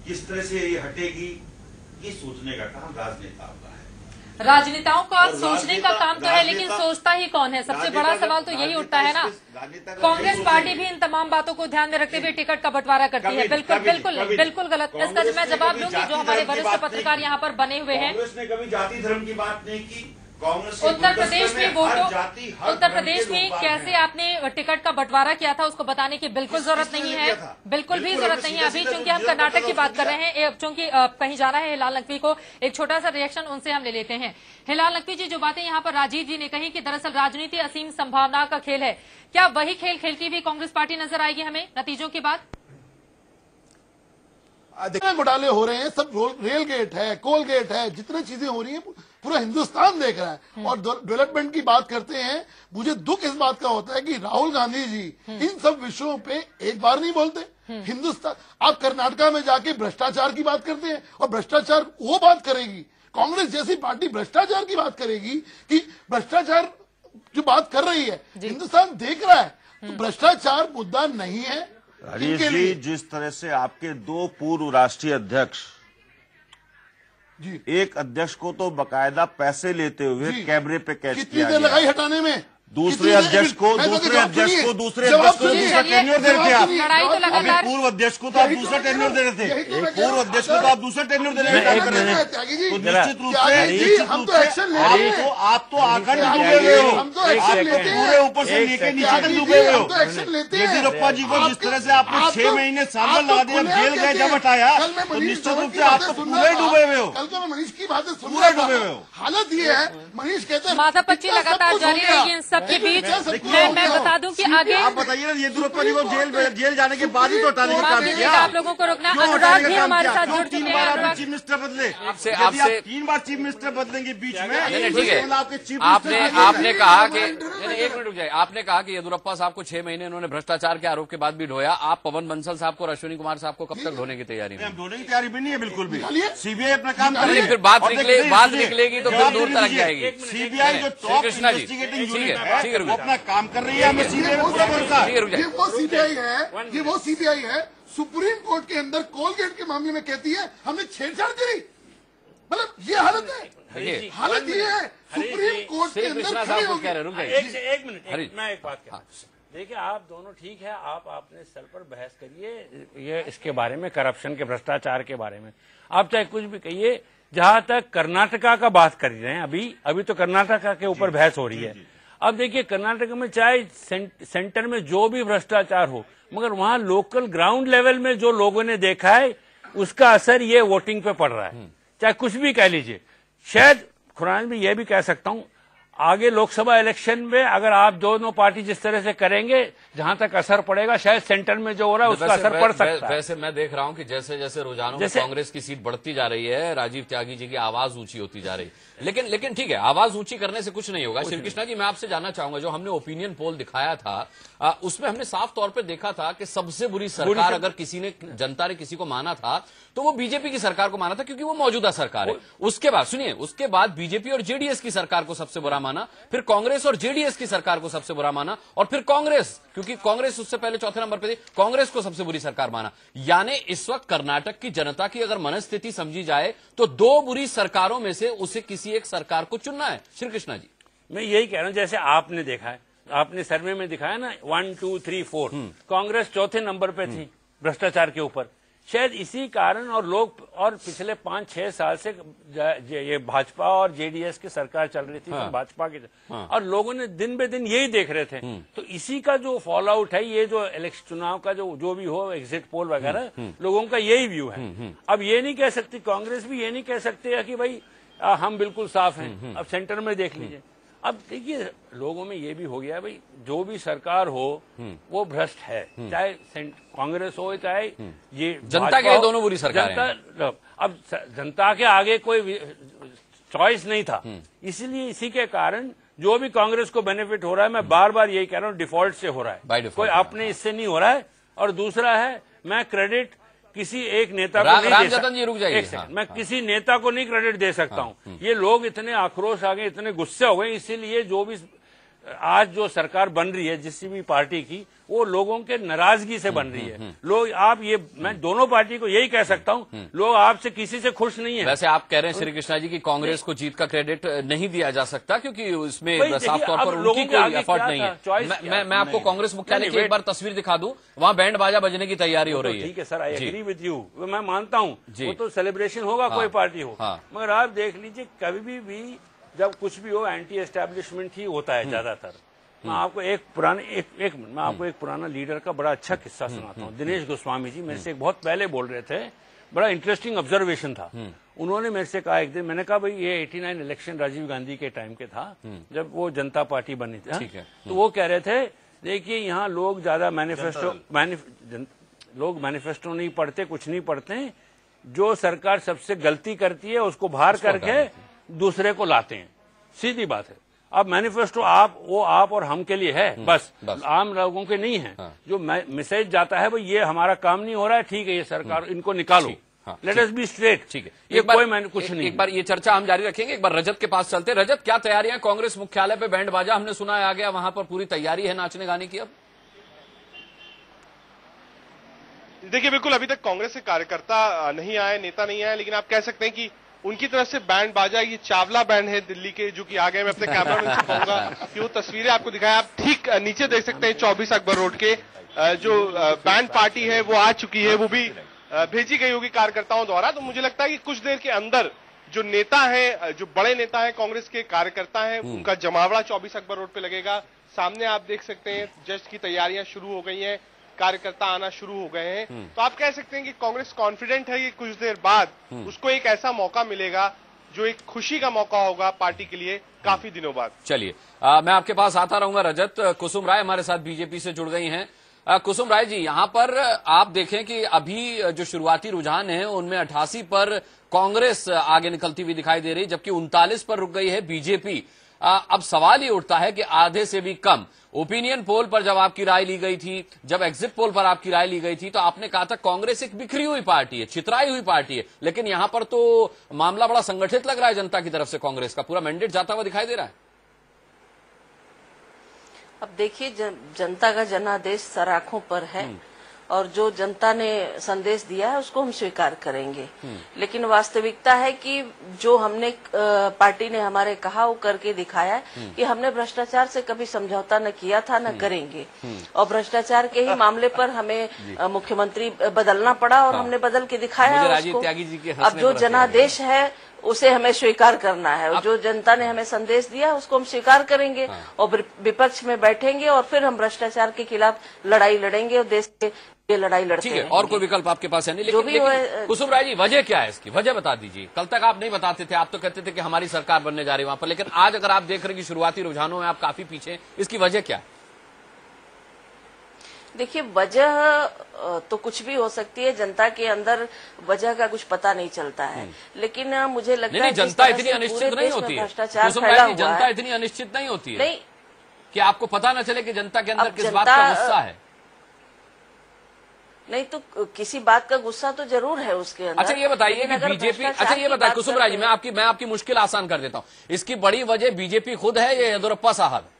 किस तरह से ये हटेगी, ये सोचने का काम राजनेताओं का है। राजनेताओं का सोचने का काम तो है, लेकिन सोचता ही कौन है? सबसे बड़ा सवाल तो यही उठता है ना। कांग्रेस पार्टी भी इन तमाम बातों को ध्यान में रखते हुए टिकट का बंटवारा करती है। बिल्कुल गलत। इसका मैं जवाब दूंगी, जो हमारे वरिष्ठ पत्रकार यहाँ पर बने हुए हैं। कांग्रेस ने कभी जाति धर्म की बात नहीं की। उत्तर प्रदेश में वोटों, उत्तर प्रदेश में कैसे आपने टिकट का बंटवारा किया था उसको बताने की बिल्कुल जरूरत नहीं है, बिल्कुल भी जरूरत नहीं है अभी, क्योंकि हम कर्नाटक की बात कर रहे हैं। क्योंकि कहीं जाना है हिलाल नकवी को, एक छोटा सा रिएक्शन उनसे हम ले लेते हैं। हिलाल नकवी जी, जो बातें यहाँ पर राजीव जी ने कही कि दरअसल राजनीति असीम संभावना का खेल है, क्या वही खेल खेलती हुई कांग्रेस पार्टी नजर आएगी हमें नतीजों के बाद? घोटाले हो रहे हैं, सब रेल गेट है, कोल गेट है, जितनी चीजें हो रही हैं पूरा हिंदुस्तान देख रहा है। और डेवलपमेंट की बात करते हैं, मुझे दुख इस बात का होता है कि राहुल गांधी जी इन सब विषयों पे एक बार नहीं बोलते। हिंदुस्तान, आप कर्नाटका में जाके भ्रष्टाचार की बात करते हैं, और भ्रष्टाचार वो बात करेगी, कांग्रेस जैसी पार्टी भ्रष्टाचार की बात करेगी कि भ्रष्टाचार जो बात कर रही है हिंदुस्तान देख रहा है, तो भ्रष्टाचार मुद्दा नहीं है। राजेश जी, जिस तरह से आपके 2 पूर्व राष्ट्रीय अध्यक्ष जी, एक अध्यक्ष को तो बकायदा पैसे लेते हुए कैमरे पे कैच कितनी देर लगाई हटाने में, दूसरे अध्यक्ष को दूसरा टेन्योर दे रहे थे आप। अभी पूर्व अध्यक्ष को तो आप दूसरा टेन्योर दे रहे थे, पूर्व अध्यक्ष को तो आप दूसरा टेन्योर देने का काम कर रहे हैं। तो निश्चित रूप से आप तो आकर डूबे हुए हो, आप तो पूरे ऊपर से लेके नीचे तक डूबे हुए हो। येदियुरप्पा जी को जिस तरह से आपको 6 महीने साल भर लगा दिया, जेल गए जब हटाया, तो निश्चित रूप से आप तो पूरे डूबे हुए हो। कल तो मनीष की बातें सुन पूरे डूबे हुए हो। हालत ये है, मनीष कहते हैं माथापच्ची लगातार जारी रहेगी इन सबके बीच। मैं बता दूं कि आगे आप बताइए ना, येदियुरप्पा जी को जेल जाने के बाद ही तो हटाने का काम किया। आप लोगों को रोकना। अनुराग भी हमारे साथ जुड़ चुके 3 बार हैं। चीफ मिनिस्टर बदले, आपसे 3 बार चीफ मिनिस्टर बदलेंगे बीच में, ठीक है। आपने कहा कि एक मिनट रुक जाए, आपने कहा कि येदियुरप्पा साहब को 6 महीने इन्होंने भ्रष्टाचार के आरोप के बाद भी ढोया। आप पवन बंसल साहब को और अश्विनी कुमार साहब को कब तक ढोने की तैयारी में? ढोने की तैयारी भी नहीं है बिल्कुल भी। सीबीआई अपना काम कर रही है। फिर बात निकलेगी तो फिर दूर तक जाएगी। सीबीआई जो टॉप इन्वेस्टिगेटिंग यूनिट है वो अपना काम कर रही है। हमें सीबीआई में पूरा भरोसा है। ये वो सीबीआई है, ये वो सीबीआई है सुप्रीम कोर्ट के अंदर कोलगेट के मामले में कहती है हमने छेड़छाड़ करी। मतलब ये हालत है, हालत ये है सुप्रीम कोर्ट के अंदर खड़ी होगी। एक मिनट, मैं एक बात कह, देखिए आप दोनों ठीक है, आप अपने स्तर पर बहस करिए ये इसके बारे में, करप्शन के भ्रष्टाचार के बारे में आप चाहे कुछ भी कहिए। जहां तक कर्नाटका का बात कर रहे हैं, अभी तो कर्नाटका के ऊपर बहस हो रही है। अब देखिए कर्नाटक में चाहे सेंटर में जो भी भ्रष्टाचार हो, मगर वहां लोकल ग्राउंड लेवल में जो लोगों ने देखा है उसका असर ये वोटिंग पे पड़ रहा है। चाहे कुछ भी कह लीजिए, शायद खुराना में यह भी कह सकता हूं आगे लोकसभा इलेक्शन में अगर आप दोनों पार्टी जिस तरह से करेंगे, जहां तक असर पड़ेगा शायद सेंटर में जो हो रहा है उसका असर पड़ सकता है। वैसे मैं देख रहा हूं कि जैसे जैसे रुझानों में कांग्रेस की सीट बढ़ती जा रही है, राजीव त्यागी जी की आवाज ऊंची होती जा रही है। लेकिन ठीक है, आवाज ऊंची करने से कुछ नहीं होगा। श्री कृष्णा जी, मैं आपसे जानना चाहूंगा, जो हमने ओपिनियन पोल दिखाया था उसमें हमने साफ तौर पर देखा था कि सबसे बुरी सरकार अगर किसी ने, जनता ने किसी को माना था तो वो बीजेपी की सरकार को माना था, क्योंकि वो मौजूदा सरकार है। उसके बाद सुनिए, उसके बाद बीजेपी और जेडीएस की सरकार को सबसे बुरा माना, फिर कांग्रेस और जेडीएस की सरकार को सबसे बुरा माना, और फिर कांग्रेस, क्योंकि कांग्रेस उससे पहले चौथे नंबर पर थी, कांग्रेस को सबसे बुरी सरकार माना। यानी इस वक्त कर्नाटक की जनता की अगर मनस्थिति समझी जाए तो 2 बुरी सरकारों में से उसे किसी एक सरकार को चुनना है। श्री कृष्णा जी, मैं यही कह रहा हूं, जैसे आपने देखा है, आपने सर्वे में दिखाया ना 1, 2, 3, 4 कांग्रेस चौथे नंबर पे थी भ्रष्टाचार के ऊपर। शायद इसी कारण और लोग, और पिछले 5-6 साल से ये भाजपा और जेडीएस की सरकार चल रही थी, भाजपा की, और लोगों ने दिन बे दिन यही देख रहे थे। तो इसी का जो फॉल आउट है, ये जो इलेक्शन चुनाव का जो भी हो, एग्जिट पोल वगैरह, लोगों का यही व्यू है। अब ये नहीं कह सकती कांग्रेस भी, ये नहीं कह सकते कि भाई हम बिल्कुल साफ हैं। अब सेंटर में देख लीजिए, अब देखिए लोगों में ये भी हो गया भाई, जो भी सरकार हो वो भ्रष्ट है, चाहे कांग्रेस हो चाहे ये जनता के दोनों बुरी सरकार हैं। अब जनता के आगे कोई चॉइस नहीं था, इसलिए इसी के कारण जो भी कांग्रेस को बेनिफिट हो रहा है, मैं बार बार यही कह रहा हूँ, डिफॉल्ट से हो रहा है, कोई अपने इससे नहीं हो रहा है। और दूसरा है, मैं क्रेडिट किसी एक नेता को नहीं दे सकता, मैं किसी नेता को नहीं क्रेडिट दे सकता हूं। ये लोग इतने आक्रोश आ गए, इतने गुस्से हो गए, इसीलिए जो भी आज जो सरकार बन रही है जिस भी पार्टी की, वो लोगों के नाराजगी से बन रही है। लोग, आप ये, मैं दोनों पार्टी को यही कह सकता हूं, लोग आपसे किसी से खुश नहीं है। वैसे आप कह रहे हैं श्री कृष्णा जी की कांग्रेस को जीत का क्रेडिट नहीं दिया जा सकता, क्योंकि उसमें साफ तौर पर उनकी कोई एफर्ट नहीं है। मैं आपको कांग्रेस मुख्यालय की एक बार तस्वीर दिखा दूं, वहां बैंड बाजा बजने की तैयारी हो रही है। ठीक है sir, I agree with you, मैं मानता हूँ, वो तो सेलिब्रेशन होगा, कोई पार्टी हो, मगर आप देख लीजिए कभी भी जब कुछ भी हो, एंटी एस्टेब्लिशमेंट ही होता है ज्यादातर। मैं आपको एक पुराना लीडर का बड़ा अच्छा किस्सा सुनाता हूँ। दिनेश गोस्वामी जी मेरे से बहुत पहले बोल रहे थे, बड़ा इंटरेस्टिंग ऑब्जर्वेशन था। उन्होंने मेरे से कहा एक दिन, मैंने कहा भाई ये 89 इलेक्शन राजीव गांधी के टाइम के था, जब वो जनता पार्टी बनी थी। तो वो कह रहे थे, देखिए यहाँ लोग ज्यादा मैनिफेस्टो नहीं पढ़ते, कुछ नहीं पढ़ते, जो सरकार सबसे गलती करती है उसको बाहर करके दूसरे को लाते हैं, सीधी बात है। अब मैनिफेस्टो आप और हम के लिए है, बस आम लोगों के नहीं है। जो मैसेज जाता है भाई ये हमारा काम नहीं हो रहा है, ठीक है, ये सरकार इनको निकालो, लेट अस बी स्ट्रेट, ठीक है। ये कोई कुछ नहीं। एक बार ये चर्चा हम जारी रखेंगे, एक बार रजत के पास चलते। रजत, क्या तैयारियां कांग्रेस मुख्यालय पे? बैंड बाजा हमने सुना है आ गया, वहां पर पूरी तैयारी है नाचने गाने की। अब देखिए, बिल्कुल अभी तक कांग्रेस के कार्यकर्ता नहीं आए, नेता नहीं आए, लेकिन आप कह सकते हैं कि उनकी तरफ से बैंड बाजा, ये चावला बैंड है दिल्ली के जो कि आ गए। मैं अपने कैमरामैन से कहूंगा कि वो तस्वीरें आपको दिखाएं। आप ठीक नीचे देख सकते हैं 24 अकबर रोड के जो बैंड पार्टी है वो आ चुकी है, वो भी भेजी गई होगी कार्यकर्ताओं द्वारा। तो मुझे लगता है कि कुछ देर के अंदर जो नेता है, जो बड़े नेता है कांग्रेस के कार्यकर्ता हैं, उनका जमावड़ा 24 अकबर रोड पे लगेगा। सामने आप देख सकते हैं जश्न की तैयारियां शुरू हो गई हैं, कार्यकर्ता आना शुरू हो गए हैं। तो आप कह सकते हैं कि कांग्रेस कॉन्फिडेंट है कि कुछ देर बाद उसको एक ऐसा मौका मिलेगा जो एक खुशी का मौका होगा पार्टी के लिए काफी दिनों बाद। चलिए मैं आपके पास आता रहूंगा। रजत, कुसुम राय हमारे साथ बीजेपी से जुड़ गई हैं। कुसुम राय जी, यहां पर आप देखें कि अभी जो शुरुआती रुझान है उनमें 88 पर कांग्रेस आगे निकलती हुई दिखाई दे रही, जबकि 39 पर रुक गई है बीजेपी। अब सवाल ये उठता है कि आधे से भी कम ओपिनियन पोल पर जब आपकी राय ली गई थी, जब एग्जिट पोल पर आपकी राय ली गई थी, तो आपने कहा था कांग्रेस एक बिखरी हुई पार्टी है, छितराई हुई पार्टी है, लेकिन यहां पर तो मामला बड़ा संगठित लग रहा है। जनता की तरफ से कांग्रेस का पूरा मैंडेट जाता हुआ दिखाई दे रहा है। अब देखिए, जनता का जनादेश सराखों पर है और जो जनता ने संदेश दिया है उसको हम स्वीकार करेंगे। लेकिन वास्तविकता है कि जो हमने पार्टी ने हमारे कहा वो करके दिखाया है कि हमने भ्रष्टाचार से कभी समझौता न किया था न करेंगे। और भ्रष्टाचार के ही मामले पर हमें मुख्यमंत्री बदलना पड़ा और हमने बदल के दिखाया उसको। अब जो जनादेश है उसे हमें स्वीकार करना है। जो जनता ने हमें संदेश दिया उसको हम स्वीकार करेंगे और विपक्ष में बैठेंगे और फिर हम भ्रष्टाचार के खिलाफ लड़ाई लड़ेंगे और देश के लिए लड़ाई लड़ते हैं। और कोई विकल्प आपके पास है नहीं। लेकिन कुसुम राय जी, वजह क्या है इसकी? वजह बता दीजिए। कल तक आप नहीं बताते थे, आप तो कहते थे कि हमारी सरकार बनने जा रही है वहां पर, लेकिन आज अगर आप देख रहे हैं कि शुरुआती रुझानों में आप काफी पीछे, इसकी वजह क्या है? देखिए, वजह तो कुछ भी हो सकती है। जनता के अंदर वजह का कुछ पता नहीं चलता है, लेकिन मुझे लगता है जनता इतनी अनिश्चित नहीं होती है। जनता इतनी अनिश्चित नहीं होती है नहीं कि आपको पता न चले कि जनता के अंदर किस बात का गुस्सा है। नहीं तो किसी बात का गुस्सा तो जरूर है उसके अंदर। अच्छा ये बताइए कि बीजेपी, अच्छा ये बताइए कुसुम राय जी, मैं आपकी मुश्किल आसान कर देता हूँ। इसकी बड़ी वजह बीजेपी खुद है या येदियुरप्पा साहब है?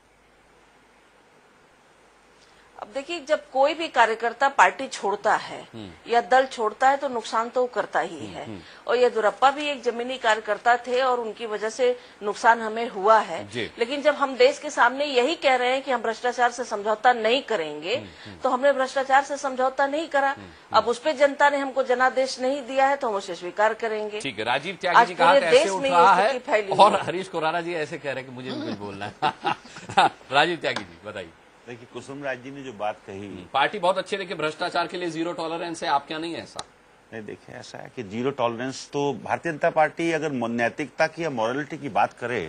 अब देखिए, जब कोई भी कार्यकर्ता पार्टी छोड़ता है या दल छोड़ता है तो नुकसान तो करता ही है। और येदियुरप्पा भी एक जमीनी कार्यकर्ता थे और उनकी वजह से नुकसान हमें हुआ है। लेकिन जब हम देश के सामने यही कह रहे हैं कि हम भ्रष्टाचार से समझौता नहीं करेंगे, तो हमने भ्रष्टाचार से समझौता नहीं करा। अब उस पर जनता ने हमको जनादेश नहीं दिया है तो हम उसे स्वीकार करेंगे। ठीक है, राजीव त्यागी जी कहा ऐसे उठ रहा है और हरीश कोराना जी ऐसे कह रहे हैं कि मुझे भी कुछ बोलना है। राजीव त्यागी जी बताइए। देखिए, कुसुम राज जी ने जो बात कही, पार्टी बहुत अच्छी है लेकिन भ्रष्टाचार के लिए जीरो टॉलरेंस है, आप क्या नहीं है ऐसा? नहीं, देखिए ऐसा है कि जीरो टॉलरेंस तो भारतीय जनता पार्टी अगर नैतिकता की या मॉरलिटी की बात करे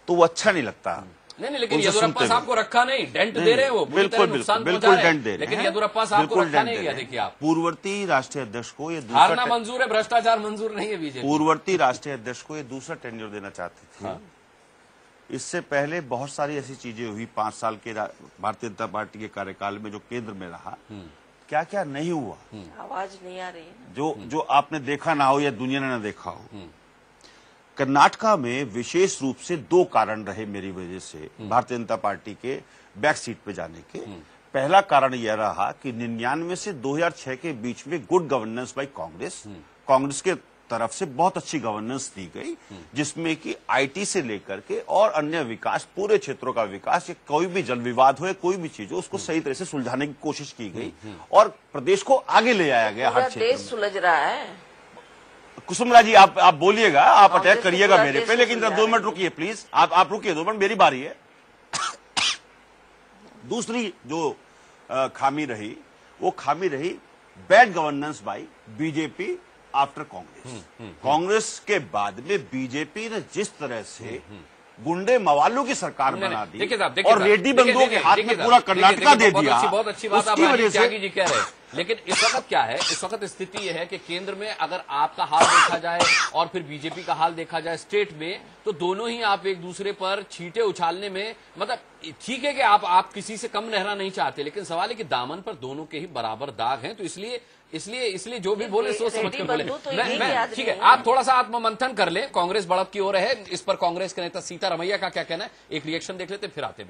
तो वो अच्छा नहीं लगता। नहीं, लेकिन येदियुरप्पा साहब को रखा नहीं, डेंट दे रहे हैं वो, बिल्कुल डेंट दे रहे हैं। लेकिन येदियुरप्पा साहब को रखा नहीं गया। देखिए, आप पूर्ववर्ती राष्ट्रीय अध्यक्ष को ये हारना मंजूर है, भ्रष्टाचार मंजूर नहीं है बीजेपी। पूर्ववर्ती राष्ट्रीय अध्यक्ष को ये दूसरा टेन्योर देना चाहते थे। इससे पहले बहुत सारी ऐसी चीजें हुई 5 साल के भारतीय जनता पार्टी के कार्यकाल में जो केंद्र में रहा, क्या क्या नहीं हुआ। आवाज नहीं आ रही है। जो आपने देखा ना हो या दुनिया ने ना देखा हो। कर्नाटका में विशेष रूप से 2 कारण रहे मेरी वजह से भारतीय जनता पार्टी के बैक सीट पे जाने के। पहला कारण यह रहा कि 99 से 2006 के बीच में गुड गवर्नेंस बाय कांग्रेस के तरफ से बहुत अच्छी गवर्नेंस दी गई, जिसमें कि आईटी से लेकर के और अन्य विकास, पूरे क्षेत्रों का विकास, या कोई भी जल विवाद हो या कोई भी चीज हो, उसको सही तरह से सुलझाने की कोशिश की गई और प्रदेश को आगे ले आया गया। हर क्षेत्र देश सुलझ रहा है। कुसुम राज जी, आप बोलिएगा, आप अटैक करिएगा मेरे पे, लेकिन 2 मिनट रुकिए प्लीज। आप रुकिए 2 मिनट, मेरी बारी है। दूसरी जो खामी रही, वो खामी रही bad governance by BJP after Congress के बाद में बीजेपी ने जिस तरह से गुंडे मवालों की सरकार बना दी और रेड्डी बंधुओं के हाथ में पूरा कर्नाटका दे दिया। बहुत अच्छी बात आप त्यागी जी कह रहे हैं, लेकिन इस वक्त क्या है? इस वक्त स्थिति यह है कि केंद्र में अगर आपका हाल देखा जाए और फिर बीजेपी का हाल देखा जाए स्टेट में, तो दोनों ही आप एक दूसरे पर छींटे उछालने में, मतलब ठीक है कि आप किसी से कम रहना नहीं चाहते, लेकिन सवाल है कि दामन पर दोनों के ही बराबर दाग हैं। तो इसलिए जो भी बोले सोच समझ कर बोले। ठीक है, आप थोड़ा सा आत्ममंथन कर ले। कांग्रेस बढ़त की ओर है, इस पर कांग्रेस के नेता सीतारमैया का क्या कहना है, एक रिएक्शन देख लेते फिर आते हैं।